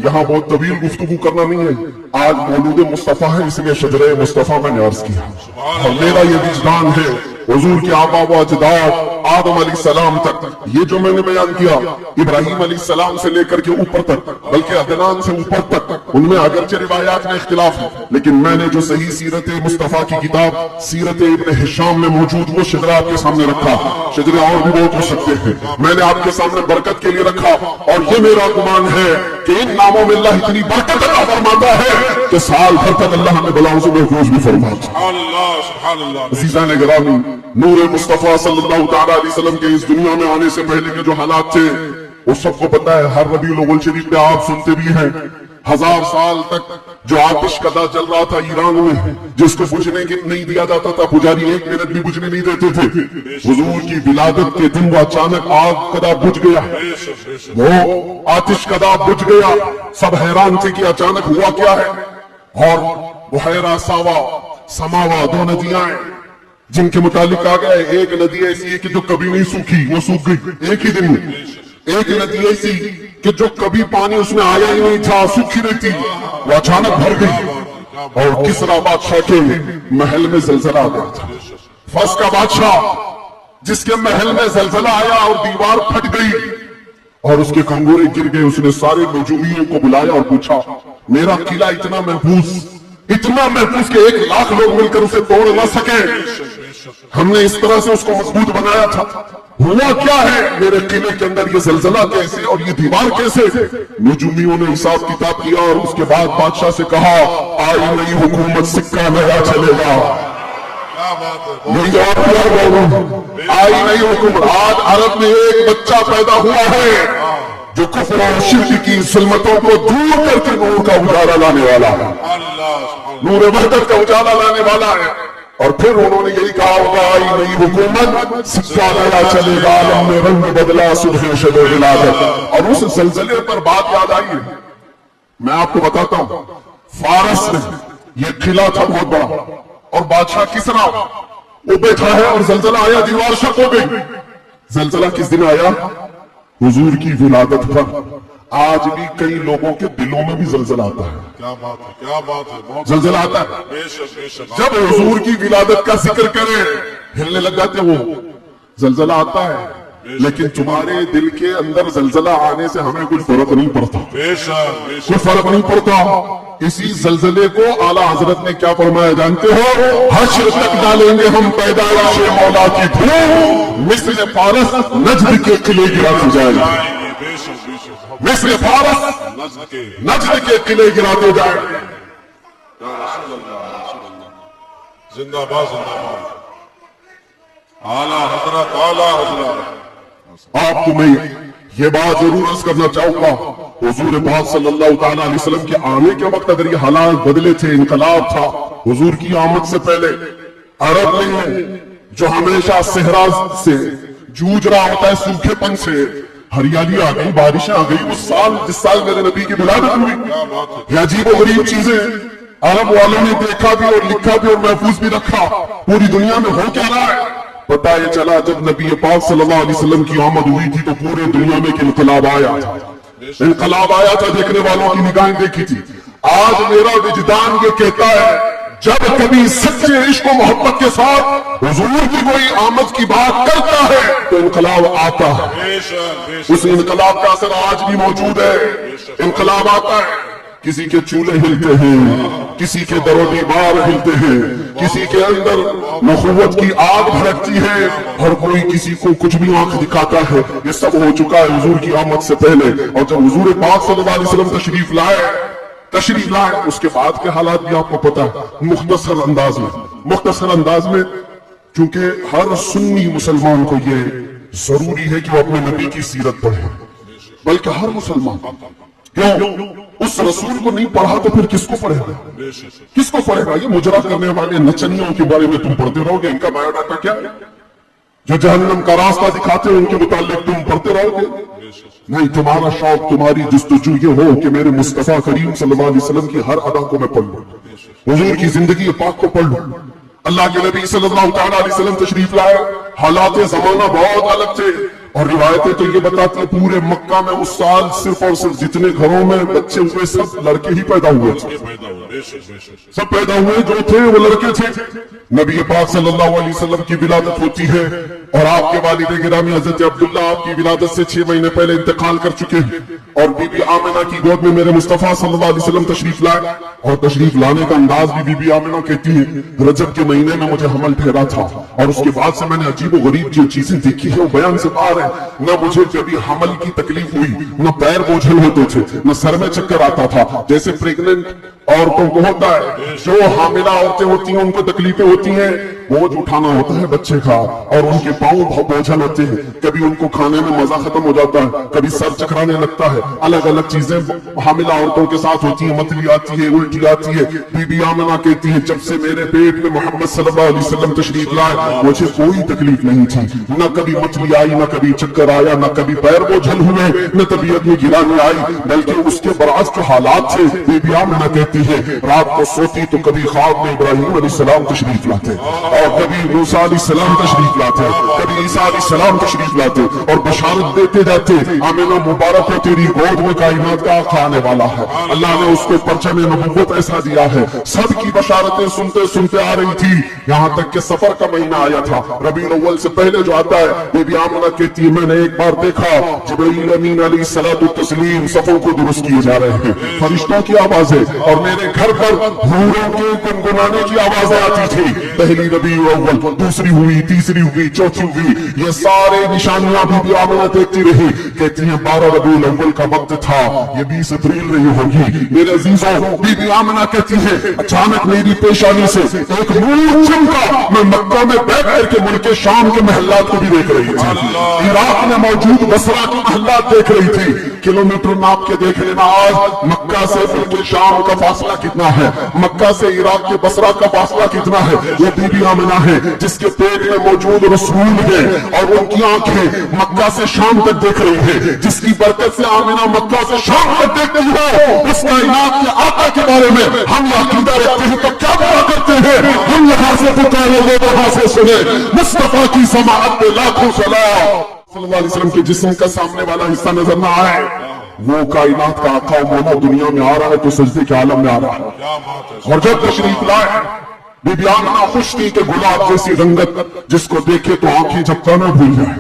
Speaker 1: یہاں بہت طویل گفتگو کرنا نہیں ہے. آج مولود مصطفیٰ ہے اس لیے شجرہ مصطفیٰ میں نے عرض کیا, اور میرا یہ وجدان ہے حضور کے آبا و اجداد آدم علیہ السلام تک یہ جو میں نے بیان کیا, ابراہیم علیہ السلام سے لے کر کے اوپر تک, بلکہ عدنان سے اوپر تک, ان میں اگرچہ روایات میں اختلاف ہے لیکن میں نے جو صحیح سیرت مصطفیٰ کی کتاب سیرت ابن ہشام میں موجود وہ شجرہ آپ کے سامنے رکھا. شجرے اور بھی بہت ہو سکتے ہیں, میں نے آپ کے سامنے برکت کے لیے رکھا, اور یہ میرا گمان ہے کہ ان ناموں میں اللہ اتنی برکت عطا فرماتا ہے کہ سال بھر تک اللہ ہمیں بلاؤں سے محفوظ بھی فرماتا. عزیزان گرامی, نور مصطفیٰ صلی اللہ تعالیٰ علیہ وسلم کے اس دنیا میں آنے سے پہلے کے جو حالات تھے وہ سب کو پتا ہے. ہر ربیع الاول شریف میں آپ سنتے بھی ہیں 1000 سال تک جو آتش قدا چل رہا تھا ایران میں, جس کو بجھنے نہیں دیا جاتا تھا, پجاری 1 منٹ بھی بجھنے نہیں دیتے تھے. حضور کی ولادت کے دن وہ اچانک آگ قدا بجھ گیا, وہ آتش قدا بجھ گیا. سب حیران تھے کہ اچانک ہوا کیا ہے. اور بحیرہ ساوا, سماوا, 2 ندیاں ہیں جن کے متعلق کہا گیا ہے ایک ندی ایسی ہے کہ جو کبھی نہیں سوکھی, وہ سوکھ گئی ایک ہی دن میں. ایک ندی ایسی کہ جو کبھی پانی اس میں آیا ہی نہیں تھا, سوکھی رہتی, وہ اچانک بھر گئی. اور کسرا بادشاہ کے محل میں زلزلہ آ گیا تھا. فارس کا بادشاہ جس کے محل میں زلزلہ آیا اور دیوار پھٹ گئی اور اس کے کنگورے گر گئے, اس نے سارے نجومیوں کو بلایا اور پوچھا میرا قلعہ اتنا محفوظ کہ 1 لاکھ لوگ مل کر اسے توڑ نہ سکے, ہم نے اس طرح سے اس کو مضبوط بنایا تھا. ہوا کیا ہے میرے قلعے کے اندر یہ زلزلہ کیسے اور یہ دیوار کیسے؟ نجومیوں نے حساب کتاب کیا اور اس کے بعد بادشاہ سے کہا آئی نئی حکومت سکہ نیا چلے گا.
Speaker 2: کیا بات ہے.
Speaker 1: یہ جواب دیا لوگوں آئی نئی حکومت. آج عرب میں ایک بچہ پیدا ہوا ہے جو کفر اور شرک کی ظلمتوں کو دور کر کے نور کا اجالا لانے والا ہے.
Speaker 2: اللہ
Speaker 1: نور وحدت کا اجالا لانے والا ہے. اور پھر انہوں نے یہی کہا ہوگا آئی نئی حکومت سکہ نیا چلے گا. عالم میں رنگ بدلا صبح شب ولادت. اور اس زلزلے پر بات یاد آئی ہے. میں آپ کو بتاتا ہوں فارس میں یہ قلعہ تھا بہت بڑا اور بادشاہ کسرا وہ بیٹھا ہے اور زلزلہ آیا دیوار شق ہو گئی. زلزلہ کس دن آیا؟ حضور کی ولادت پر. آج بھی کئی لوگوں کے دلوں میں بھی زلزلہ آتا ہے.
Speaker 2: کیا بات ہے. کیا بات ہے. بہت
Speaker 1: زلزلہ آتا ہے
Speaker 2: بے شک بے شک.
Speaker 1: جب حضور کی ولادت کا ذکر کریں ہلنے لگ جاتے وہ. زلزلہ آتا ہے لیکن تمہارے دل کے اندر زلزلہ آنے سے ہمیں کوئی فرق نہیں پڑتا.
Speaker 2: بے شک بے شک.
Speaker 1: کوئی فرق نہیں پڑتا. اسی زلزلے کو اعلیٰ حضرت نے کیا فرمایا جانتے ہو؟ حشر تک ڈالیں گے ہم پیدائش مولا کی دھوم. مثل فارس نجد کے قلعے گراتے جائیں گے.
Speaker 2: بے شک بے شک.
Speaker 1: مثل فارس
Speaker 2: نزد کے
Speaker 1: نجد کے قلعے گراتے جائیں گے.
Speaker 2: زندہ باد زندہ باد. اعلیٰ حضرت اعلیٰ حضرت.
Speaker 1: آپ کو میں یہ بات ضرور عرض کرنا چاہوں گا حضور پاک صلی اللہ تعالیٰ علیہ وسلم کے آنے کے وقت اگر یہ حالات بدلے تھے انقلاب تھا حضور کی آمد سے پہلے عرب میں جو ہمیشہ صحرا سے جوجھ رہا ہوتا ہے سوکھے پن سے ہریالی آ گئی بارشیں آ گئی. اس سال جس سال میرے نبی کی ولادت ہوئی یہ عجیب و غریب چیزیں عرب والوں نے دیکھا بھی اور لکھا بھی اور محفوظ بھی رکھا. پوری دنیا میں ہو کیا رہا ہے پتہ یہ چلا جب نبی پاک صلی اللہ علیہ وسلم کی آمد ہوئی تھی تو پورے دنیا میں ایک انقلاب آیا تھا. انقلاب آیا تھا دیکھنے والوں کی نگاہیں دیکھی تھی. آج میرا وجدان یہ کہتا ہے جب کبھی سچے عشق و محبت کے ساتھ حضور کی کوئی آمد کی بات کرتا ہے تو انقلاب آتا ہے.
Speaker 2: بے شک بے شک.
Speaker 1: اس انقلاب کا اثر آج بھی موجود ہے. انقلاب آتا ہے کسی کے چولہے ہلتے ہیں کسی کے در و دیوار ہلتے ہیں کسی کے اندر نخوت کی آگ بھڑکتی ہے اور کوئی کسی کو کچھ بھی آنکھ دکھاتا ہے. یہ سب ہو چکا ہے حضور کی آمد سے پہلے. اور جب حضور پاک صلی اللہ علیہ وسلم تشریف لائے اس کے بعد کے حالات بھی آپ کو پتا ہے. مختصر انداز میں چونکہ ہر سنی مسلمان کو یہ ضروری ہے کہ وہ اپنے نبی کی سیرت پڑھے بلکہ ہر مسلمان. کیوں اس رسول کو نہیں پڑھا تو پھر کس کو پڑھے گا؟ کس کو پڑھے گا؟ یہ مجرا کرنے والے نچنیوں کے بارے میں تم پڑھتے رہو گے. ان کا بایو ڈاٹا کیا ہے؟ جو جہنم کا راستہ دکھاتے ہیں ان کے متعلق تم پڑھتے رہو گے. نہیں تمہارا شوق تمہاری جستجو یہ ہو کہ میرے مصطفیٰ کریم صلی اللہ علیہ وسلم کی ہر ادا کو میں پڑھ لوں حضور کی زندگی پاک کو پڑھ لوں. اللہ کے نبی صلی اللہ تعالیٰ علیہ وسلم تشریف لائے حالات زمانہ بہت الگ تھے اور روایتیں تو یہ بتاتی ہیں پورے مکہ میں اس سال صرف اور صرف جتنے گھروں میں بچے ہوئے سب لڑکے ہی پیدا ہوئے تھے. سب پیدا ہوئے جو تھے وہ لڑکے تھے. نبی پاک صلی اللہ علیہ وسلم کی ولادت ہوتی ہے اور آپ کے والد گرامی حضرت عبداللہ آپ کی ولادت سے 6 مہینے پہلے انتقال کر چکے ہیں اور بی بی آمنہ کی گود میں میرے مصطفیٰ صلی اللہ علیہ وسلم تشریف لائے. اور تشریف لانے کا انداز بھی بی بی آمنہ کہتی ہے رجب کے مہینے میں مجھے حمل ٹھہرا تھا اور اس کے بعد سے میں نے عجیب و غریب جو چیزیں دیکھی ہیں وہ بیان سے باہر ہے. نہ مجھے کبھی حمل کی تکلیف ہوئی نہ پیر بوجھل ہوتے تھے نہ سر میں چکر آتا تھا جیسے پریگننٹ عورتوں کو ہوتا ہے. جو حاملہ عورتیں ہوتی ہیں ان کو تکلیفیں ہوتی ہیں بوجھ اٹھانا ہوتا ہے بچے کا اور ان کے پاؤں بوجھل ہوتے ہیں. کبھی ان کو کھانے میں مزہ ختم ہو جاتا ہے کبھی سر چکرانے لگتا ہے. الگ الگ چیزیں حاملہ عورتوں کے ساتھ ہوتی ہیں. متلی آتی ہے الٹی آتی ہے. بی بی آمنہ کہتی ہے جب سے میرے پیٹ میں محمد صلی اللہ علیہ وسلم تشریف لائے مجھے کوئی تکلیف نہیں تھی. نہ کبھی متلی آئی نہ کبھی چکر آیا نہ کبھی پیر بوجھل ہوئے نہ طبیعت میں گرانی آئی بلکہ اس کے برعکس جو حالات تھے. بی بی آمنہ کہتی ہے رات کو سوتی تو کبھی خواب میں ابراہیم علیہ السلام تشریف لاتے اور کبھی موسیٰ علیہ السلام تشریف لاتے کبھی عیسیٰ علیہ السلام تشریف لاتے اور بشارت دیتے جاتے آمنہ مبارک ہو تیری گود میں کائنات کا آقا آنے والا ہے. اللہ نے اس کو پرچم نبوت ایسا دیا ہے. سب کی بشارتیں سنتے سنتے آ رہی تھی یہاں تک کہ سفر کا مہینہ آیا تھا. ربیع الاول سے پہلے جو آتا ہے بی بی آمنہ کہتی ہے میں نے ایک بار دیکھا جبرائیل امین علیہ الصلوۃ والتسلیم صفوں کو درست کیے جا رہے ہیں فرشتوں کی آوازیں اور میرے گھر پر حوروں کے گنگنانے کی آوازیں آتی تھی. پہلی ربیع الاول, دوسری ہوئی, تیسری ہوئی, چوتھی ہوئی, یہ سارے نشانیاں بی بی آمنہ دیکھتی رہی. کہتی ہیں 12 ربیع الاول کا وقت تھا, یہ 20 اپریل رہی ہوگی. میرے عزیزوں, بی بی آمنہ کہتی ہے اچانک میری پیشانی سے ایک نور چمکا. میں مکہ میں بیٹھ کر کے ملک شام کے محلات کو بھی دیکھ رہی تھی, عراق میں موجود بصرہ کے محلات دیکھ رہی تھی. کلومیٹر ناپ کے دیکھ لینا آج مکہ سے ملک شام کا فاصلہ کتنا ہے, مکہ سے عراق کے بصرہ کا فاصلہ کتنا ہے. یہ بی بی آمنہ ہے جس کے پیٹ میں موجود رسول ہے اور ان کی آنکھیں مکہ سے شام تک دیکھ رہی ہے. جس کی برکت سے آمنہ مکہ سے شام تک دیکھتی ہے, اس کائنات کے آقا کے بارے میں ہم یہ عقیدہ رکھتے ہیں تو کیا دعا کرتے ہیں, ہم یہاں سے پکارے وہ وہاں سے سنے. مصطفیٰ کی سماعت میں لاکھوں صلاۃ. صلی اللہ علیہ وسلم کے جسم کا سامنے والا حصہ نظر نہ آئے, وہ کائنات کا آقا و مولا دنیا میں آ رہا ہے تو سجدے کے عالم میں آ رہا ہے.
Speaker 2: کیا بات ہے.
Speaker 1: اور جب تشریف لائے, بی بی آمنہ خوش تھی کہ گلاب جیسی رنگت جس کو دیکھے تو آنکھیں جھپکانا بھول جائیں.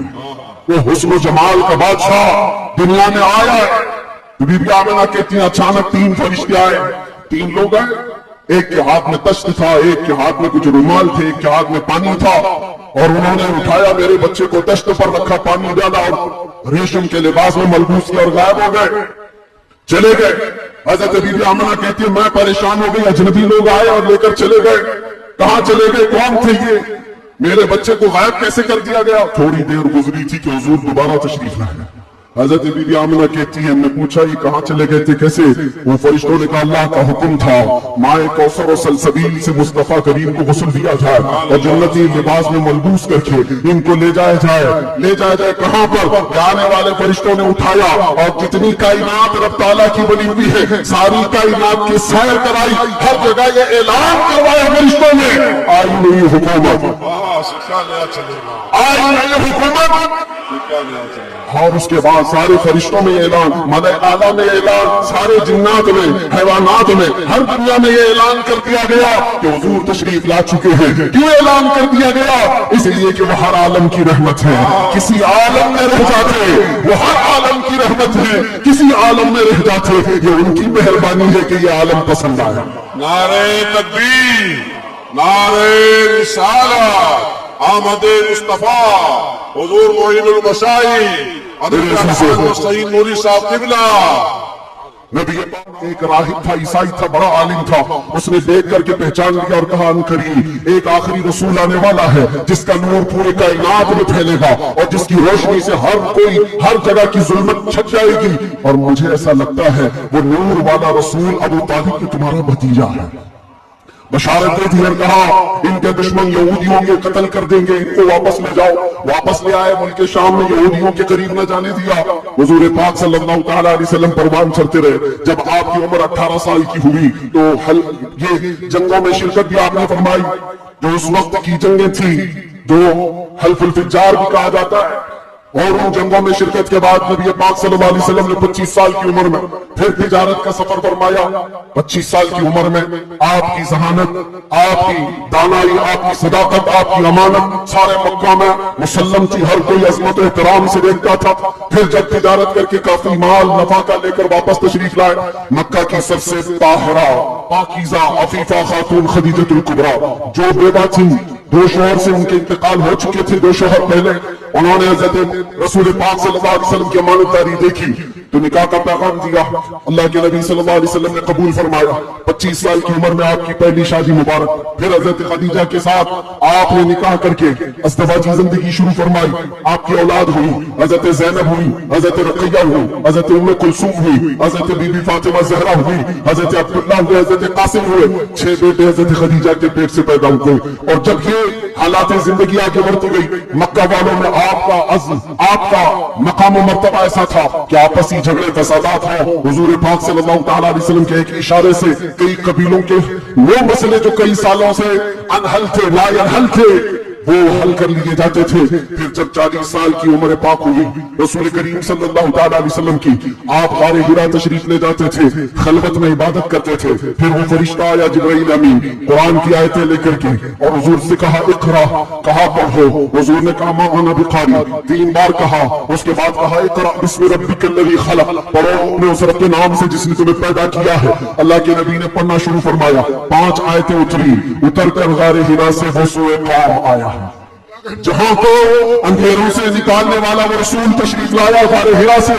Speaker 1: وہ حسن و جمال کا بادشاہ دنیا میں آیا ہے. بی بی آمنہ کہتی ہیں اچانک 3 فرشتے آئے. 3 لوگ آئے, ایک کے ہاتھ میں تشت تھا, ایک کے ہاتھ میں کچھ رومال تھے, ایک کے ہاتھ میں پانی تھا, اور انہوں نے اٹھایا میرے بچے کو تشت پر رکھا, پانی ڈالا اور ریشم کے لباس میں ملبوس کیا اور غائب ہو گئے, چلے گئے. حضرت بی بی آمنہ کہتی ہے میں پریشان ہو گئی, اجنبی لوگ آئے اور لے کر چلے گئے. کہاں چلے گئے, کون تھے یہ, میرے بچے کو غائب کیسے کر دیا گیا. تھوڑی دیر گزری تھی کہ حضور دوبارہ تشریف لائے. حضرت بی بی آمنہ کہتی ہے ہم نے پوچھا یہ کہاں چلے گئے تھے, کیسے. وہ فرشتوں نے کہا اللہ کا حکم تھا مائے کوثر و سلسبیل سے مصطفیٰ کریم کو غسل دیا جائے اور جنتی لباس میں ملبوس کر کے ان کو لے جایا جائے. لے جایا جائے کہاں پر, آنے والے فرشتوں نے اٹھایا اور جتنی کائنات رب تعالیٰ کی بنی ہوئی ہے ساری کائنات کی سیر کرائی. ہر جگہ یہ اعلان کروایا فرشتوں نے آئی نئی حکومت,
Speaker 2: سکھا نیا چلے گا,
Speaker 1: آئی نئی حکومت.
Speaker 2: سکھا نیا چلے گا.
Speaker 1: اور اس کے بعد سارے فرشتوں میں اعلان, ملائکہ اعلیٰ میں اعلان, سارے جنات میں, حیوانات میں, ہر دنیا میں یہ اعلان کر دیا گیا کہ حضور تشریف لا چکے ہیں. کیوں اعلان کر دیا گیا, اس لیے کہ وہ ہر عالم کی رحمت ہے. کسی عالم میں رہ جاتے وہ ہر عالم کی رحمت ہے, کسی عالم میں رہ جاتے یہ ان کی مہربانی ہے کہ یہ عالم پسند آیا.
Speaker 2: نعرہ تکبیر, نعرہ رسالت, آمد مصطفیٰ حضور معین المشاہیر حضرت سعید نوری صاحب قبلہ. نبی پاک ایک راہب تھا, عیسائی تھا, بڑا عالم تھا. اس نے دیکھ کر کے پہچان لیا اور کہا عنقریب ایک آخری رسول آنے والا ہے جس کا نور پورے کائنات میں پھیلے گا اور جس کی روشنی سے ہر کوئی ہر جگہ کی ظلمت چھٹ جائے گی. اور مجھے ایسا لگتا ہے وہ نور والا رسول ابو طالب کی تمہارا بھتیجا ہے. بشارت دے دی اور کہا ان کے دشمن یہودیوں کے قتل کر دیں گے, ان کو واپس لے جاؤ. واپس لے آئے, ملک شام میں یہودیوں کے قریب نہ جانے دیا. حضور پاک صلی اللہ تعالیٰ علیہ وسلم پروان چلتے رہے. جب آپ کی عمر 18 سال کی ہوئی تو یہ جنگوں میں شرکت بھی آپ نے فرمائی, جو اس وقت کی جنگیں تھیں جو حلف الفجار بھی کہا جاتا ہے. اور ان جنگوں میں شرکت کے بعد نبی پاک صلی اللہ علیہ وسلم نے 25 سال کی عمر میں پھر تجارت کا سفر فرمایا. 25 سال کی عمر میں آپ کی ذہانت, آپ کی دانائی, آپ کی صداقت, آپ کی امانت سارے مکہ میں مسلم تھی. ہر کوئی عظمت و احترام سے دیکھتا تھا. پھر جب تجارت کر کے کافی مال نفع کا لے کر واپس تشریف لائے, مکہ کی سب سے طاہرہ, پاکیزہ, عفیفہ خاتون خدیجہ الکبریٰ جو بیوہ تھی, 2 شوہر سے ان کے انتقال ہو چکے تھے, 2 شوہر پہلے. انہوں نے حضرت رسول پاک صلی اللہ علیہ وسلم کی امانت داری دیکھی تو نکاح کا پیغام دیا. اللہ کے نبی صلی اللہ علیہ وسلم نے قبول فرمایا. 25 سال کی عمر میں آپ کی پہلی شادی مبارک. پھر حضرت خدیجہ کے ساتھ آپ نے نکاح کر کے ازدواجی زندگی شروع فرمائی. آپ کی اولاد ہوئی, حضرت زینب ہوئی, حضرت رقیہ ہوئی, حضرت ام کلثوم ہوئی, حضرت بی بی فاطمہ زہرا ہوئی, حضرت عبداللہ ہوئے, حضرت قاسم ہوئے. 6 بیٹے حضرت خدیجہ کے پیٹ سے پیدا ہوئے. اور جب یہ حالات زندگی آگے بڑھتی گئی, مکہ والوں میں آپ کا عزم, آپ کا مقام و مرتبہ ایسا تھا کہ آپسی جھگڑے فسادات ہوں. حضور پاک صلی اللہ تعالیٰ علیہ وسلم کے ایک اشارے سے کئی قبیلوں کے وہ مسئلے جو کئی سالوں سے انحل تھے, لا ینحل تھے,
Speaker 1: وہ حل کر لیے جاتے تھے۔ پھر جب 40 سال کی عمر پاک ہوئی رسول کریم صلی اللہ تعالی علیہ وسلم کی، آپ غار حرا تشریف لے جاتے تھے، خلوت میں عبادت کرتے تھے۔ پھر وہ فرشتہ آیا جبرائیل امین قرآن کی آیتیں لے کر کے، اور حضور سے کہا اقرا، کہا پڑھو۔ حضور نے کہا ما انا بقاری، 3 بار کہا۔ اس کے بعد کہا اقرا بسم ربک الذی خلق، پڑھو اپنے اس رب کے نام سے جس نے تمہیں پیدا کیا ہے۔ اللہ کے نبی نے پڑھنا شروع فرمایا، 5 آیتیں اتری، اتر کر غار حرا سے وہ سورہ قاف آیا، جہاں کو اندھیروں سے نکالنے والا وہ رسول تشریف لایا غار حرا سے۔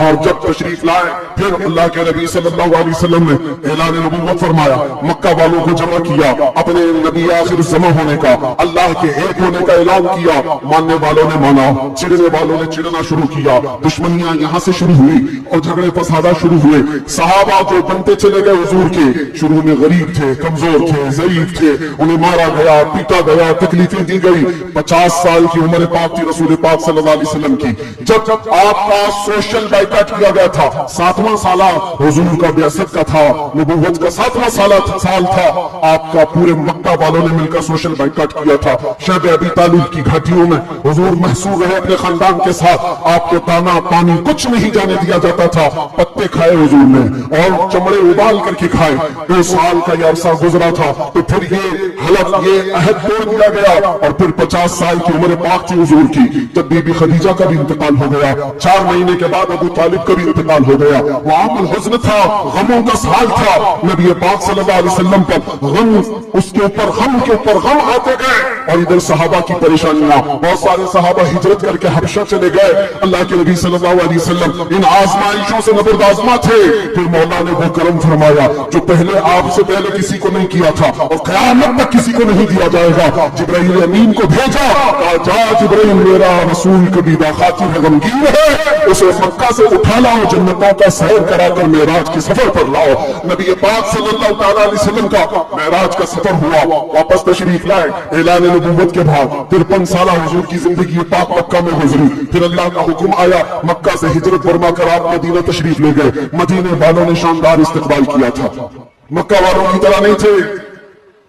Speaker 1: اور جب تشریف لائے پھر اللہ کے نبی صلی اللہ علیہ وسلم نے اعلان نبوت فرمایا، مکہ والوں کو جمع کیا، اپنے نبی آخر الزمان ہونے کا، اللہ کے ایک ہونے کا اعلان کیا۔ ماننے والوں نے مانا، چڑھنے والوں نے چڑھنا شروع کیا، دشمنیاں یہاں سے شروع ہوئی اور جھگڑے فسادات شروع ہوئے۔ صحابہ جو بنتے چلے گئے حضور کے، شروع میں غریب تھے، کمزور تھے، ضعیف تھے، انہیں مارا گیا، پیٹا گیا، تکلیفیں دی گئی۔ 50 سال کی عمر پاک تھی رسول پاک صلی اللہ علیہ وسلم کی جب آپ کا سوشل بائیکاٹ کیا گیا تھا۔ 7واں سالہ حضور کا بعثت کا تھا، نبوت کا 7واں سال تھا۔ آپ کا پورے مکہ والوں نے مل کر سوشل بائیکاٹ کیا تھا۔ شیب ابی طالب کی گھاٹیوں میں حضور محصور رہے اپنے خاندان کے ساتھ، آپ کو دانا پانی کچھ نہیں جانے دیا جاتا تھا۔ پتے کھائے حضور نے اور چمڑے ابال کر کے کھائے۔ 2 سال کا یہ عرصہ گزرا تھا تو پھر یہ حلف، یہ عہد توڑ دیا گیا، اور پھر 50 سال کی عمر پاک تھی حضور کی جب بی بی خدیجہ کا بھی انتقال ہو گیا۔ 4 مہینے کے بعد ابو طالب کا بھی انتقال ہو گیا۔ وہ عام الحزن تھا، غموں کا سال تھا۔ نبی پاک صلی اللہ علیہ وسلم پر غم، اس کے اوپر غم کے اوپر غم آتے گئے، اور ادھر صحابہ کی پریشانیاں۔ بہت سارے صحابہ ہجرت کر کے حبشہ چلے گئے۔ اللہ کے نبی صلی اللہ علیہ وسلم ان آزمائشوں سے نبردآزما تھے۔ پھر مولا نے وہ کرم فرمایا جو پہلے آپ سے پہلے کسی کو نہیں کیا تھا اور قیامت تک کسی کو نہیں دیا جائے گا۔ جبرائیل امین کو بھیجا، کہا جا جبرائیل میرا رسول کبھی خاطر ہے غمگین ہے، اسے مکہ سے اٹھا لاؤ، جنتوں کا سیر کرا کر معراج کے سفر پر لاؤ۔ نبی پاک صلی اللہ تعالی علیہ وسلم کا معراج کا سفر ہوا، واپس تشریف لائے۔ اعلان نبوت کے بعد 53 سالہ حضور کی زندگی پاک مکہ میں گزری۔ پھر اللہ کا حکم آیا، مکہ سے ہجرت فرما کر آپ مدینہ تشریف لے گئے۔ مدینے والوں نے شاندار استقبال کیا تھا، مکہ والوں کی طرح نہیں تھے۔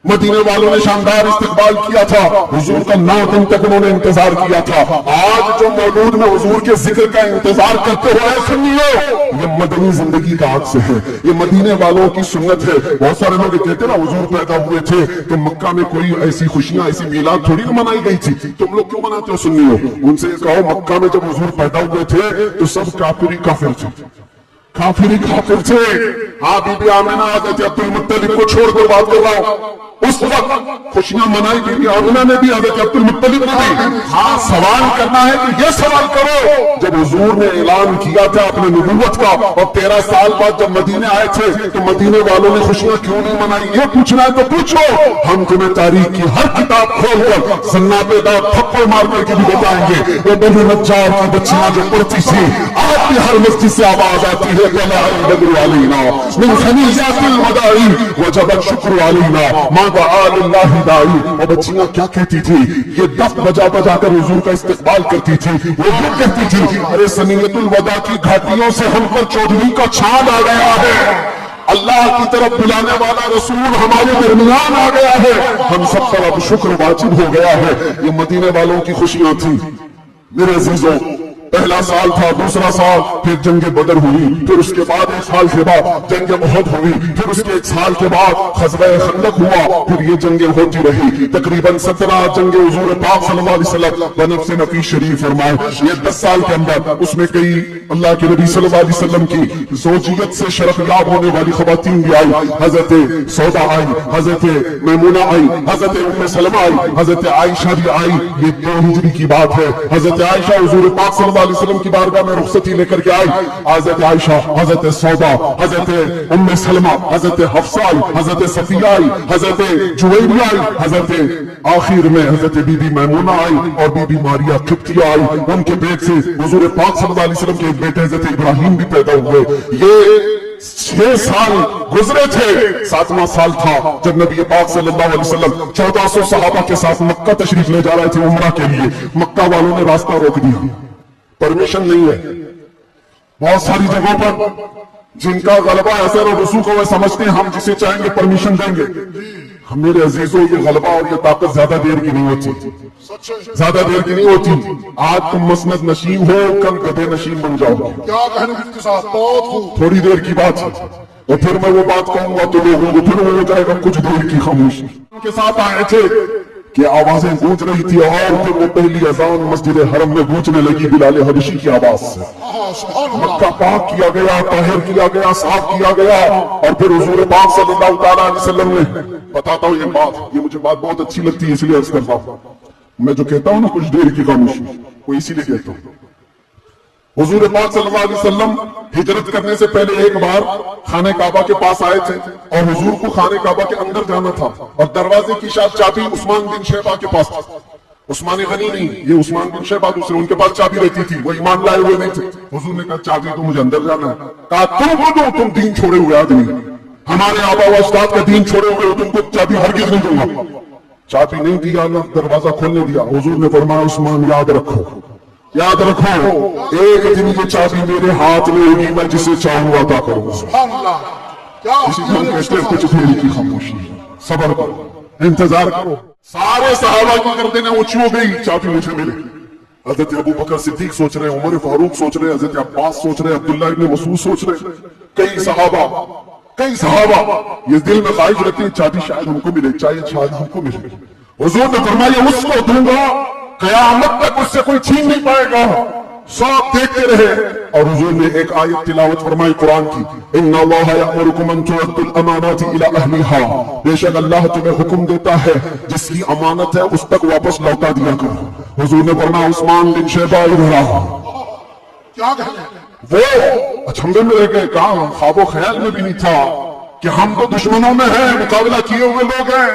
Speaker 1: مدینے والوں نے شاندار استقبال کیا تھا، حضور کا 9 دن تک انہوں نے انتظار کیا تھا۔ آج جو مولود میں حضور کے ذکر کا انتظار کرتے ہوئے سنیے، یہ مدنی زندگی کا عکس ہے، یہ مدینے والوں کی سنت ہے۔ بہت سارے لوگ کہتے ہیں نا حضور پیدا ہوئے تھے تو مکہ میں کوئی ایسی خوشیاں، ایسی میلاد تھوڑی نہ منائی گئی تھی، تم لوگ کیوں مناتے ہو؟ سنیے، ان سے کہو مکہ میں جب حضور پیدا ہوئے تھے تو سب کافر تھے، کافر تھے۔ ہاں بی بی آمنہ حضرت عبد المطلب کو چھوڑ کر بات کر رہا ہوں، اس وقت خوشیاں منائی بی بی آمنہ نے بھی، حضرت عبد المطلب نے بھی۔ ہاں سوال کرنا ہے تو یہ سوال کرو، جب حضور نے اعلان کیا تھا اپنے نبوت کا اور 13 سال بعد جب مدینے آئے تھے تو مدینے والوں نے خوشیاں کیوں نہیں منائی؟ یہ پوچھنا ہے تو پوچھو، ہم تمہیں تاریخ کی ہر کتاب کھول کر سناٹے دار تھپڑ مار کر کے بھی بتائیں گے۔ وہ بنو نجار کی بچیاں جو پڑھتی تھی، آج بھی ہر مسجد سے آواز آتی ہے طلع البدر علینا من ثنیات الوداع وجب الشکر علینا ما دعا للہ داعی۔ وہ بچیاں کیا کہتی تھی؟ یہ دف بجا بجا کر حضور کا استقبال کرتی تھی۔ وہ کیا کہتی تھی؟ ارے ثنیۃ الوداع کی گھاٹیوں سے ہم پر چودھری کا چھاند آ گیا ہے، اللہ کی طرف بلانے والا رسول ہمارے درمیان آ گیا ہے، ہم سب پر اب شکر واجب ہو گیا ہے۔ یہ مدینے والوں کی خوشیاں تھیں۔ میرے عزیزوں، پہلا سال تھا، دوسرا سال، پھر جنگ بدر ہوئی، پھر اس کے بعد 1 سال کے بعد جنگ احد ہوئی، پھر اس کے 1 سال کے بعد غزوہ خندق ہوا، پھر یہ جنگیں ہوتی رہی۔ تقریباً 17 جنگ حضور پاک صلی اللہ علیہ وسلم بنفس نفیس شریف فرمائے۔ یہ 10 سال کے اندر اس میں کئی اللہ کے نبی صلی اللہ علیہ وسلم کی زوجیت سے شرف یاب ہونے والی خواتین بھی آئی۔ حضرت سودا آئی، حضرت میمونہ آئی، حضرت ام سلمہ آئی، حضرت عائشہ بھی آئی۔ یہ 2 ہجری کی بات ہے۔ حضرت عائشہ حضور پاک صلی اللہ علیہ وسلم کی بارگاہ میں رخصتی لے کر کے آئی۔ حضرت عائشہ، حضرت سودا، حضرت ام سلمہ، حضرت حفصہ آئی، حضرت صفیہ آئی، حضرت جویریہ آئی، حضرت آخر میں حضرت بی بی میمونہ آئی اور بی بی ماریہ قبطیہ آئی۔ ان کے پیٹ سے حضور پاک صلی اللہ علیہ وسلم کے ایک بیٹے حضرت ابراہیم بھی پیدا ہوئے۔ یہ 6 سال گزرے تھے، 7واں سال تھا جب نبی پاک صلی اللہ علیہ وسلم 1400 صحابہ کے ساتھ مکہ تشریف لے جا رہے تھے عمرہ کے لیے۔ مکہ والوں نے راستہ روک دیا، پرمیشن نہیں ہے۔ بہت ساری جگہوں پر جن کا غلبہ اثر اور رسوخ وہ سمجھتے ہیں ہم جسے چاہیں گے پرمیشن دیں گے، میرے عزیزوں یہ غلبہ اور یہ طاقت زیادہ دیر کی نہیں ہوتی،
Speaker 2: سچ ہے،
Speaker 1: زیادہ دیر کی نہیں ہوتی۔ آج تم مسند نشین ہو، کل گدھے نشین بن جاؤ گے۔
Speaker 2: کیا کہنے کے ساتھ، بہت خوب۔
Speaker 1: تھوڑی دیر کی بات ہے اور پھر میں وہ بات کہوں گا تو لوگوں کو پھر ہو جائے گا کچھ دیر کی خاموشی۔ ان کے ساتھ آئے تھے کہ آوازیں گونج رہی تھی اور پھر وہ پہلی اذان مسجد حرم میں گونجنے لگی بلال حبشی کی آواز سے۔
Speaker 2: سبحان اللہ۔
Speaker 1: مکہ پاک کیا گیا، طاہر کیا گیا، صاف کیا گیا، اور پھر حضور پاک صلی اللہ تعالیٰ علیہ وسلم نے، بتاتا ہوں یہ بات، یہ مجھے بات بہت اچھی لگتی ہے اس لیے عرض کرتا ہوں، میں جو کہتا ہوں نا کچھ دیر کی خاموشی، وہ اسی لیے کہتا ہوں۔ حضور پاک صلی اللہ علیہ وسلم ہجرت کرنے سے پہلے ایک بار خانہ کعبہ کے پاس آئے تھے اور حضور کو خانہ کعبہ کے اندر جانا تھا اور دروازے کی شاید چابی عثمان بن شیبہ کے پاس تھی۔ عثمان غنی نہیں، یہ عثمان بن شیبہ دوسرے، ان کے پاس چابی رہتی تھی، وہ ایمان لائے ہوئے نہیں تھے۔ حضور نے کہا چابی تو مجھے اندر جانا ہے۔ کہا تم ہو جو تم دین چھوڑے ہوئے آدمی، ہمارے آبا و اجداد کا دین چھوڑے ہوئے ہو، تم کو چابی ہرگز نہیں دوں گا۔ چابی نہیں دیا، نہ دروازہ کھولنے دیا۔ حضور نے فرمایا عثمان یاد رکھو، یاد رکھو، ایک دن یہ چابی میرے ہاتھ میں ہوگی، میں جسے چاہوں گا عطا کروں گا۔
Speaker 2: سبحان اللہ۔ کیا
Speaker 1: اسی کو ہم کہتے ہیں کچھ دیر کی خاموشی، صبر کرو، انتظار کرو۔ سارے صحابہ کی گردنیں اونچی ہو گئی، چابی مجھے ملے۔ حضرت ابو بکر صدیق سوچ رہے ہیں، عمر فاروق سوچ رہے ہیں، حضرت عباس سوچ رہے ہیں، عبداللہ ابن مسعود سوچ رہے ہیں، کئی صحابہ یہ دل میں خواہش رکھتے ہیں چابی شاید ہم کو ملے، شاید ہم کو ملے۔ حضور نے فرمایا اس کو دوں گا، قیامت تک اس سے کوئی چھین نہیں پائے گا۔ سب دیکھتے رہے اور حضور نے ایک آیت تلاوت فرمائی قرآن کی، ان اللہ یأمرکم ان تؤدوا الامانات الی اہلها، بے شک اللہ تمہیں حکم دیتا ہے جس کی امانت ہے اس تک واپس لوٹا دیا کرو۔ حضور نے فرمایا عثمان بن شیبہ ادھر آ۔
Speaker 2: کیا کہنے؟
Speaker 1: وہ اچھمبے میں رہ گئے، کہا خواب و خیال میں بھی نہیں تھا کہ ہم تو دشمنوں میں ہیں، مقابلہ کیے ہوئے لوگ ہیں،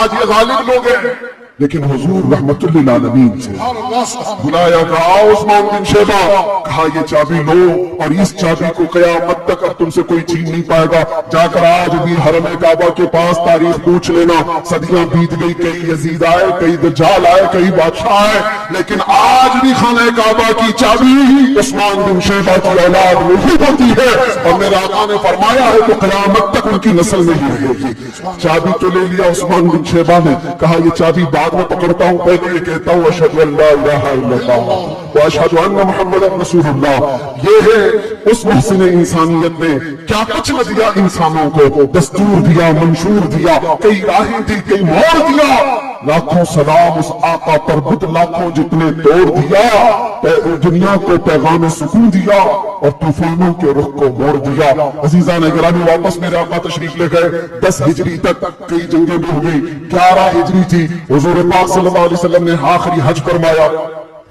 Speaker 1: آج یہ غالب لوگ ہیں، لیکن حضور رحمت للعالمین سے
Speaker 2: سبحان اللہ، سبحان اللہ۔
Speaker 1: بلایا، کہا عثمان بن شیبہ، کہا یہ چابی لو اور اس چابی کو قیامت تک اب تم سے کوئی چھین نہیں پائے گا۔ جا کر آج بھی حرم کعبہ کے پاس تاریخ پوچھ لینا، صدیاں بیت گئی، کئی یزید آئے، کئی دجال آئے، کئی بادشاہ آئے، لیکن آج بھی خانہ کعبہ کی چابی عثمان بن شیبہ کی اولاد وہی ہوتی ہے، اور میرے آقا نے فرمایا ہے کہ قیامت تک ان کی نسل میں ہی رہے گی۔ چابی تو لے لیا عثمان بن شیبہ نے، کہا یہ چابی بعد میں پکڑتا ہوں، پہلے یہ کہتا ہوں اشہد ان لا الہ الا اللہ واشہد ان محمد رسول اللہ۔ یہ ہے اس محسن انسانیت نے کیا کچھ نہ دیا انسانوں کو، دستور دیا، منشور دیا، کئی راہیں دی، کئی موڑ دیا، لاکھوں سلام اس آقا پر بت لاکھوں جتنے توڑ دیا، دنیا کو پیغام سکون دیا اور طوفانوں کے رخ کو موڑ دیا۔ عزیزان گرامی واپس میرے آقا تشریف لے گئے، 10 ہجری تک کئی جنگیں بھی ہوئی، 11 ہجری تھی، حضور پاک صلی اللہ علیہ وسلم نے آخری حج فرمایا۔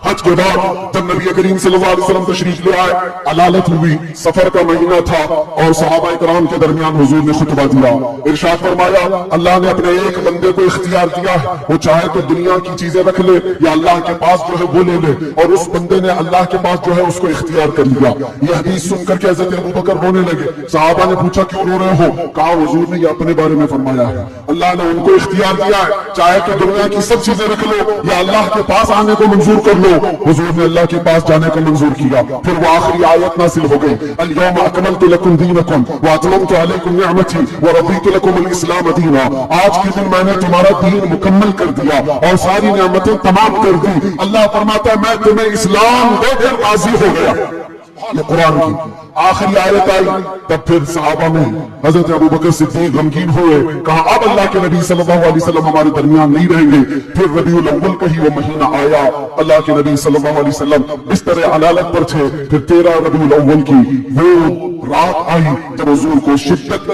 Speaker 1: حج کے بعد جب نبی کریم صلی اللہ علیہ وسلم تشریف لے آئے، علالت ہوئی، سفر کا مہینہ تھا اور صحابہ کرام کے درمیان حضور نے خطبہ دیا، ارشاد فرمایا اللہ نے اپنے ایک بندے کو اختیار دیا ہے، وہ چاہے تو دنیا کی چیزیں رکھ لے یا اللہ کے پاس جو ہے وہ لے لے، اور اس بندے نے اللہ کے پاس جو ہے اس کو اختیار کر لیا۔ یہ حدیث سن کر کے حضرت ابوبکر رونے لگے، صحابہ نے پوچھا کیوں رو رہے ہو؟ کہا حضور نے یہ اپنے بارے میں فرمایا ہے، اللہ نے ان کو اختیار دیا ہے، چاہے تو دنیا کی سب چیزیں رکھ لو یا اللہ کے پاس آنے کو منظور کر لو۔ حضور نے اللہ کے پاس جانے کو منظور کیا، پھر وہ آخری آیت نازل ہو گئی، الیوم اکملت لکم دینکم واتممت علیکم نعمتی ورضیت لکم الاسلام دینا، آج کے دن میں نے تمہارا دین مکمل کر دیا اور ساری نعمتیں تمام کر دی۔ اللہ فرماتا ہے میں تمہیں اسلام دے کر راضی ہو گیا۔ یہ قرآن کی آخری آیت آئی، تب پھر صحابہ میں حضرت ابوبکر صدیق غمگین ہوئے، کہا اب اللہ کے نبی صلی اللہ علیہ وسلم ہمارے درمیان نہیں رہیں گے۔ پھر ربیع الاول کا ہی وہ مہینہ آیا، اللہ کے نبی صلی اللہ علیہ وسلم بستر علالت پر تھے، پھر 13 ربیع الاول کی وہ رات آئی جب حضور کو شدت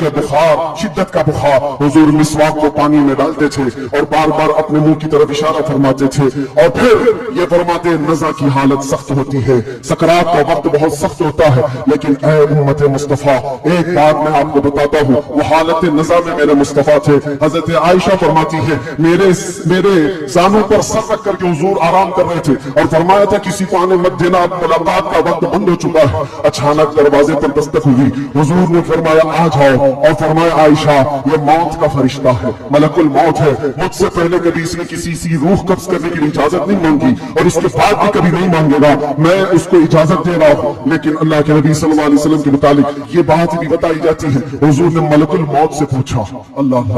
Speaker 1: کا بخار، حضور مسواک کو پانی میں ڈالتے تھے اور بار بار اپنے منہ کی طرف اشارہ فرماتے تھے، اور پھر یہ فرماتے نزع کی حالت سخت ہوتی ہے، سکرات کا وقت بہت سخت ہوتا ہے، لیکن اے امت مصطفیٰ ایک بات میں آپ کو بتاتا ہوں، وہ حالت نزع میں میرے مصطفیٰ تھے۔ حضرت عائشہ فرماتی ہے میرے زانوں پر سر رکھ کر کے حضور آرام کر رہے تھے اور فرمایا تھا کسی کو آنے مت دینا، ملاقات کا وقت بند ہو چکا ہے۔ اچانک دروازے پر دستک ہوئی، حضور نے فرمایا آ جاؤ، اور فرمایا عائشہ یہ موت کا فرشتہ ہے، ملک الموت ہے، مجھ سے پہلے کبھی اس نے کسی سی روح قبض کرنے کی اجازت نہیں مانگی اور اس کے بعد بھی کبھی نہیں مانگے گا، میں اس کو اجازت دے رہا ہوں۔ لیکن اللہ کے نبی صلی اللہ علیہ وسلم کے متعلق یہ بات بھی بتائی جاتی ہے، حضور نے ملک الموت سے پوچھا اللہ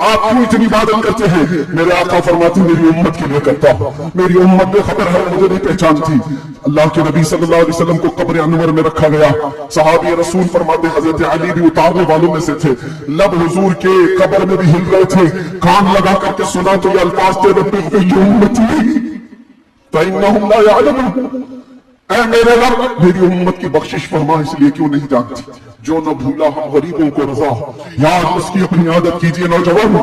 Speaker 1: آپ کیوں اتنی عبادت کرتے ہیں؟ میرے آقا فرماتے میری امت کے لیے کرتا ہوں، میری امت میں خبر ہے مجھے نہیں پہچانتی۔ اللہ کے نبی صلی اللہ علیہ وسلم کو قبر انور میں رکھا گیا، صحابی رسول فرماتے حضرت علی بھی اتارنے والوں میں سے تھے، لب حضور کے قبر میں بھی ہل رہے تھے، کان لگا کر کے سنا تو یہ الفاظ تھے رب اغفر امتی فإنهم لا يعلمون، اے میرے رب میری امت کی بخشش فرما، اس لیے کیوں نہیں جانتی؟ جو نہ بھولا ہم غریبوں کو رضا، یاد اس کی اپنی عادت کیجئے نوجوان۔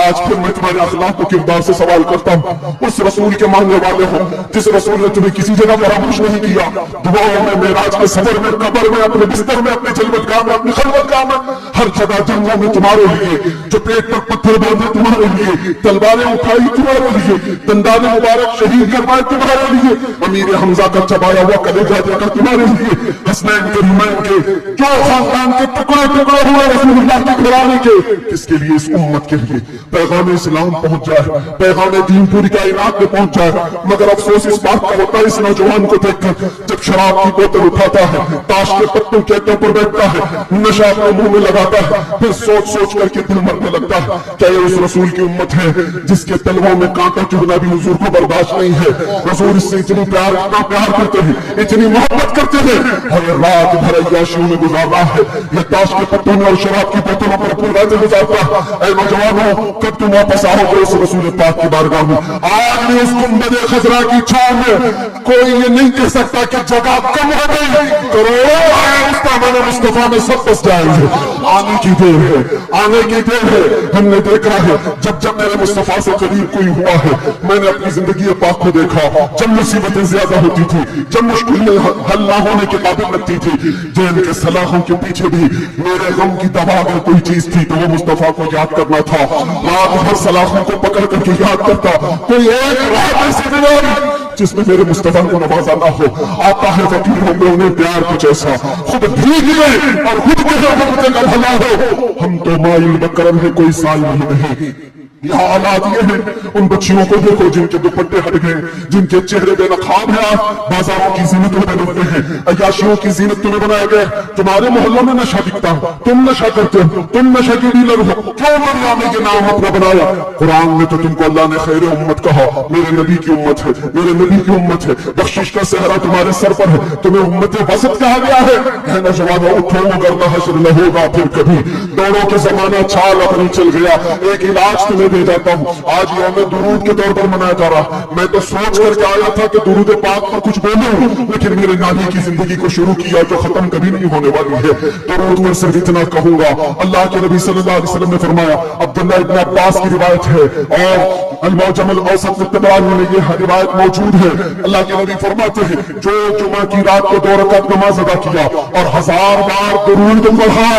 Speaker 1: آج پھر میں تمہارے اخلاق و کردار سے سوال کرتا ہوں، اس رسول کے ماننے والے ہو جس رسول نے تمہیں کسی جگہ فراموش نہیں کیا، دعاؤں میں، معراج کے سفر میں، قبر میں، اپنے بستر میں، اپنے جلوتگاہ میں، اپنی خلوتگاہ میں، ہر جگہ جنگوں میں تمہارے لیے، جو پیٹ پر پتھر باندھے تمہارے لیے، تلواریں اٹھائی تمہارے لیے، دندان مبارک شہید کروائے تمہارے لیے، امیر حمزہ کا چبایا ہوا کلیجہ دیکھا تمہارے لیے، حسنین کے حمین کے جو خاندان کے ٹکڑے ٹکڑے ہوئے رسول اللہ کے گھرانے کے، کس کے لیے؟ اس امت کے لیے پیغام اسلام پہنچ جائے، پیغام دین پوری کائنات میں پہنچ جائے۔ مگر افسوس اس بات کا ہوتا ہے اس نوجوان کو دیکھ کر جب شراب کی بوتل اٹھاتا ہے، تاش کے پتوں کے پر بیٹھتا ہے، نشہ اپنے منہ میں لگاتا ہے، پھر سوچ سوچ کر کے دل مرنے لگتا ہے کیا یہ اس رسول کی امت ہے جس کے تلووں میں کانٹا چبھنا بھی حضور کو برداشت نہیں ہے؟ حضور اس سے اتنا پیار کرتے ہیں، اتنی محبت کرتے ہیں، اور یہ رات بھر عیاشیوں میں گزار رہا ہے، یہ تاش کے پتوں میں اور شراب کی بوتلوں پر اپنی راتیں گزارتا ہے۔ اے نوجوانوں، کب تم واپس آؤ گے اس رسول پاک کی بارگاہ میں؟ آج بھی اس گنبد خضرا کی چھاؤں میں کوئی یہ نہیں کہہ سکتا کہ جگہ کم ہو گئی، کروڑوں آئے مصطفیٰ مصطفیٰ میں سب بس جائیں گے۔ آنے کی دیر ہے، آنے کی دیر ہے۔ ہم نے دیکھا ہے جب میرے مصطفیٰ سے قریب کوئی ہوا ہے، میں نے اپنی زندگی پاک کو دیکھا جب مصیبتیں زیادہ ہوتی تھی، جب مشکلیں حل نہ ہونے کے قابل لگتی تھی، جیل کے سلاخوں کے پیچھے بھی میرے غم کی دوا اگر کوئی چیز تھی تو وہ مصطفیٰ کو یاد کرنا تھا۔ رات بھر سلاخوں کو پکڑ کر کے یاد کرتا، کوئی ایک رات ایسی نہیں آئی جس میں میرے مصطفیٰ کو نوازا نہ ہو۔ آتا ہے فقیروں میں انہیں پیار کچھ ایسا، خود بھیگ گئے اور خود کے رحمت کا بھلا ہو۔ ہم تو مائل بکرم ہے، کوئی سائل نہیں۔ یہاں حالات یہ ہیں، ان بچیوں کو دیکھو جن کے دوپٹے ہٹ گئے، جن کے چہرے بے نقاب ہیں، آج بازاروں کی زینت میں بنتے ہیں، عیاشیوں کی زینت تمہیں بنائے گئے۔ تمہارے محلوں میں نشہ بکتا، تم نشہ کرتے ہو، تم نشہ کے ڈیلر ہو، کیوں دنیا کے نام اپنا بنایا؟ قرآن میں تو تم کو اللہ نے خیر امت کہا، میرے نبی کی امت ہے، میرے نبی کی امت ہے، بخشش کا صحرا تمہارے سر پر ہے، تمہیں امت وسط کہا گیا ہے۔ اے نوجوانوں اٹھو، ورنہ حشر نہ ہوگا پھر کبھی۔ دوڑوں کے زمانہ چھال اپنی چل گیا، ایک علاج تمہیں دے جاتا ہوں۔ آج یوم درود کے طور پر منایا جا رہا، میں تو سوچ کر کے آیا تھا کہ درود پاک پر کچھ بولوں، لیکن میرے نبی کی زندگی کو شروع کیا جو ختم کبھی نہیں ہونے والی ہے۔ درود پر صرف اتنا کہوں گا، اللہ کے نبی صلی اللہ علیہ وسلم نے فرمایا، عبداللہ ابن عباس کی روایت ہے اور المعجم الاوسط میں طبرانی میں یہ روایت موجود ہے، اللہ کے نبی فرماتے ہیں جو جمعہ کی رات کو 2 رکعت نماز ادا کیا اور 1000 بار درود پڑھا،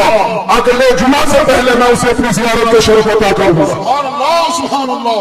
Speaker 1: اگلے جمعہ سے پہلے میں اسے اپنی زیارت کا شرف عطا کروں گا۔
Speaker 2: سبحان اللہ، سبحان اللہ۔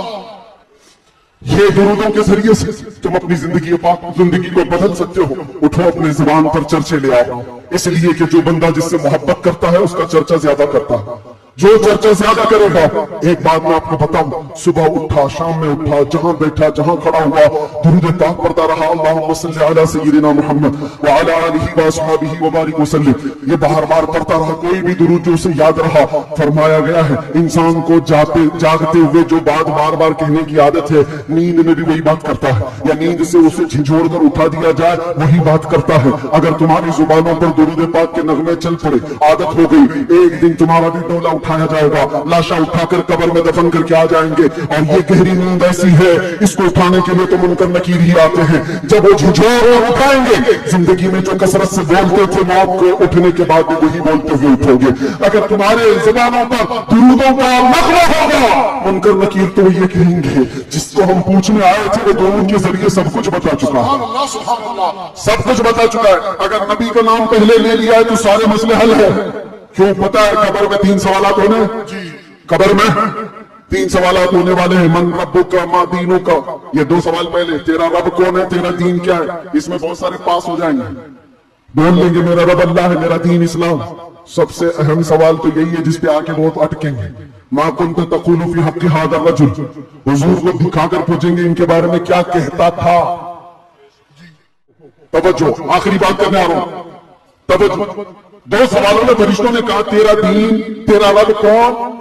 Speaker 1: یہ درودوں کے ذریعے سے تم اپنی زندگی کو بدل سکتے ہو۔ اٹھو اپنے زبان پر چرچے لے آؤ، اس لیے کہ جو بندہ جس سے محبت کرتا ہے اس کا چرچا زیادہ کرتا ہے، جو چرچا زیادہ کرے گا۔ ایک بات میں آپ کو بتاؤں، صبح اٹھا، شام میں اٹھا، جہاں بیٹھا، جہاں کھڑا ہوا، درود پاک پڑھتا رہا، اللہم صلی علی سیدنا محمد وعلی آلہ واصحابہ وبارک وسلم، یہ بار بار پڑھتا رہا، کوئی بھی درود جو اسے یاد رہا۔ فرمایا گیا ہے انسان کو جاگتے ہوئے جو بات بار بار کہنے کی عادت ہے، نیند میں بھی وہی بات کرتا ہے، یا نیند سے اسے جھنجھوڑ کر اٹھا دیا جائے وہی بات کرتا ہے۔ اگر تمہاری زبانوں پر درود پاک کے نغمے چل پڑے، عادت ہو گئی، ایک دن تمہارا بھی ڈولا اٹھایا جائے گا، لاشا اٹھا کر قبر میں دفن کر کے آ جائیں گے۔ اور یہ گہری نیند ایسی ہے، اس کو اٹھانے کے لیے تو منکر نکیر ہی آتے ہیں، جب وہ جھنجھوڑ کر اٹھائیں گے۔ زندگی میں جو کثرت سے بولتے تھے، موت کو اٹھنے کے بعد بھی وہی بولتے ہوئے اٹھو گے۔ اگر تمہارے زبانوں پر درودوں کا نغمہ ہوگا، منکر نکیر تو یہ کہیں گے جس کو ہم پوچھنے آئے تھے وہ درود کے ذریعے سب کچھ بتا چکا ہے،
Speaker 2: سبحان اللہ، سبحان اللہ۔
Speaker 1: سب کچھ بتا چکا ہے۔ اگر نبی کا نام پہلے لے لیا ہے تو سارے مسئلے حل ہے۔ کیوں؟ پتا ہے قبر میں 3 سوالات ہونے، قبر میں 3 سوالات ہونے والے ہیں، من ربک ما دینک، یہ 2 سوال پہلے، تیرا رب کون ہے، تیرا دین کیا ہے۔ اس میں بہت سارے پاس ہو جائیں گے، بول لیں گے میرا رب اللہ ہے، میرا دین اسلام۔ سب سے اہم سوال تو یہی ہے جس پہ آ کے بہت اٹکیں گے، ما کنت تقول فی حق ھذا الرجل، حضور کو دکھا کر پوچھیں گے ان کے بارے میں کیا کہتا تھا۔ توجہ، آخری بات کرنے آ رہا ہوں، توجہ۔ 2 سوالوں میں فرشتوں نے کہا تیرا دین، تیرا رب کون،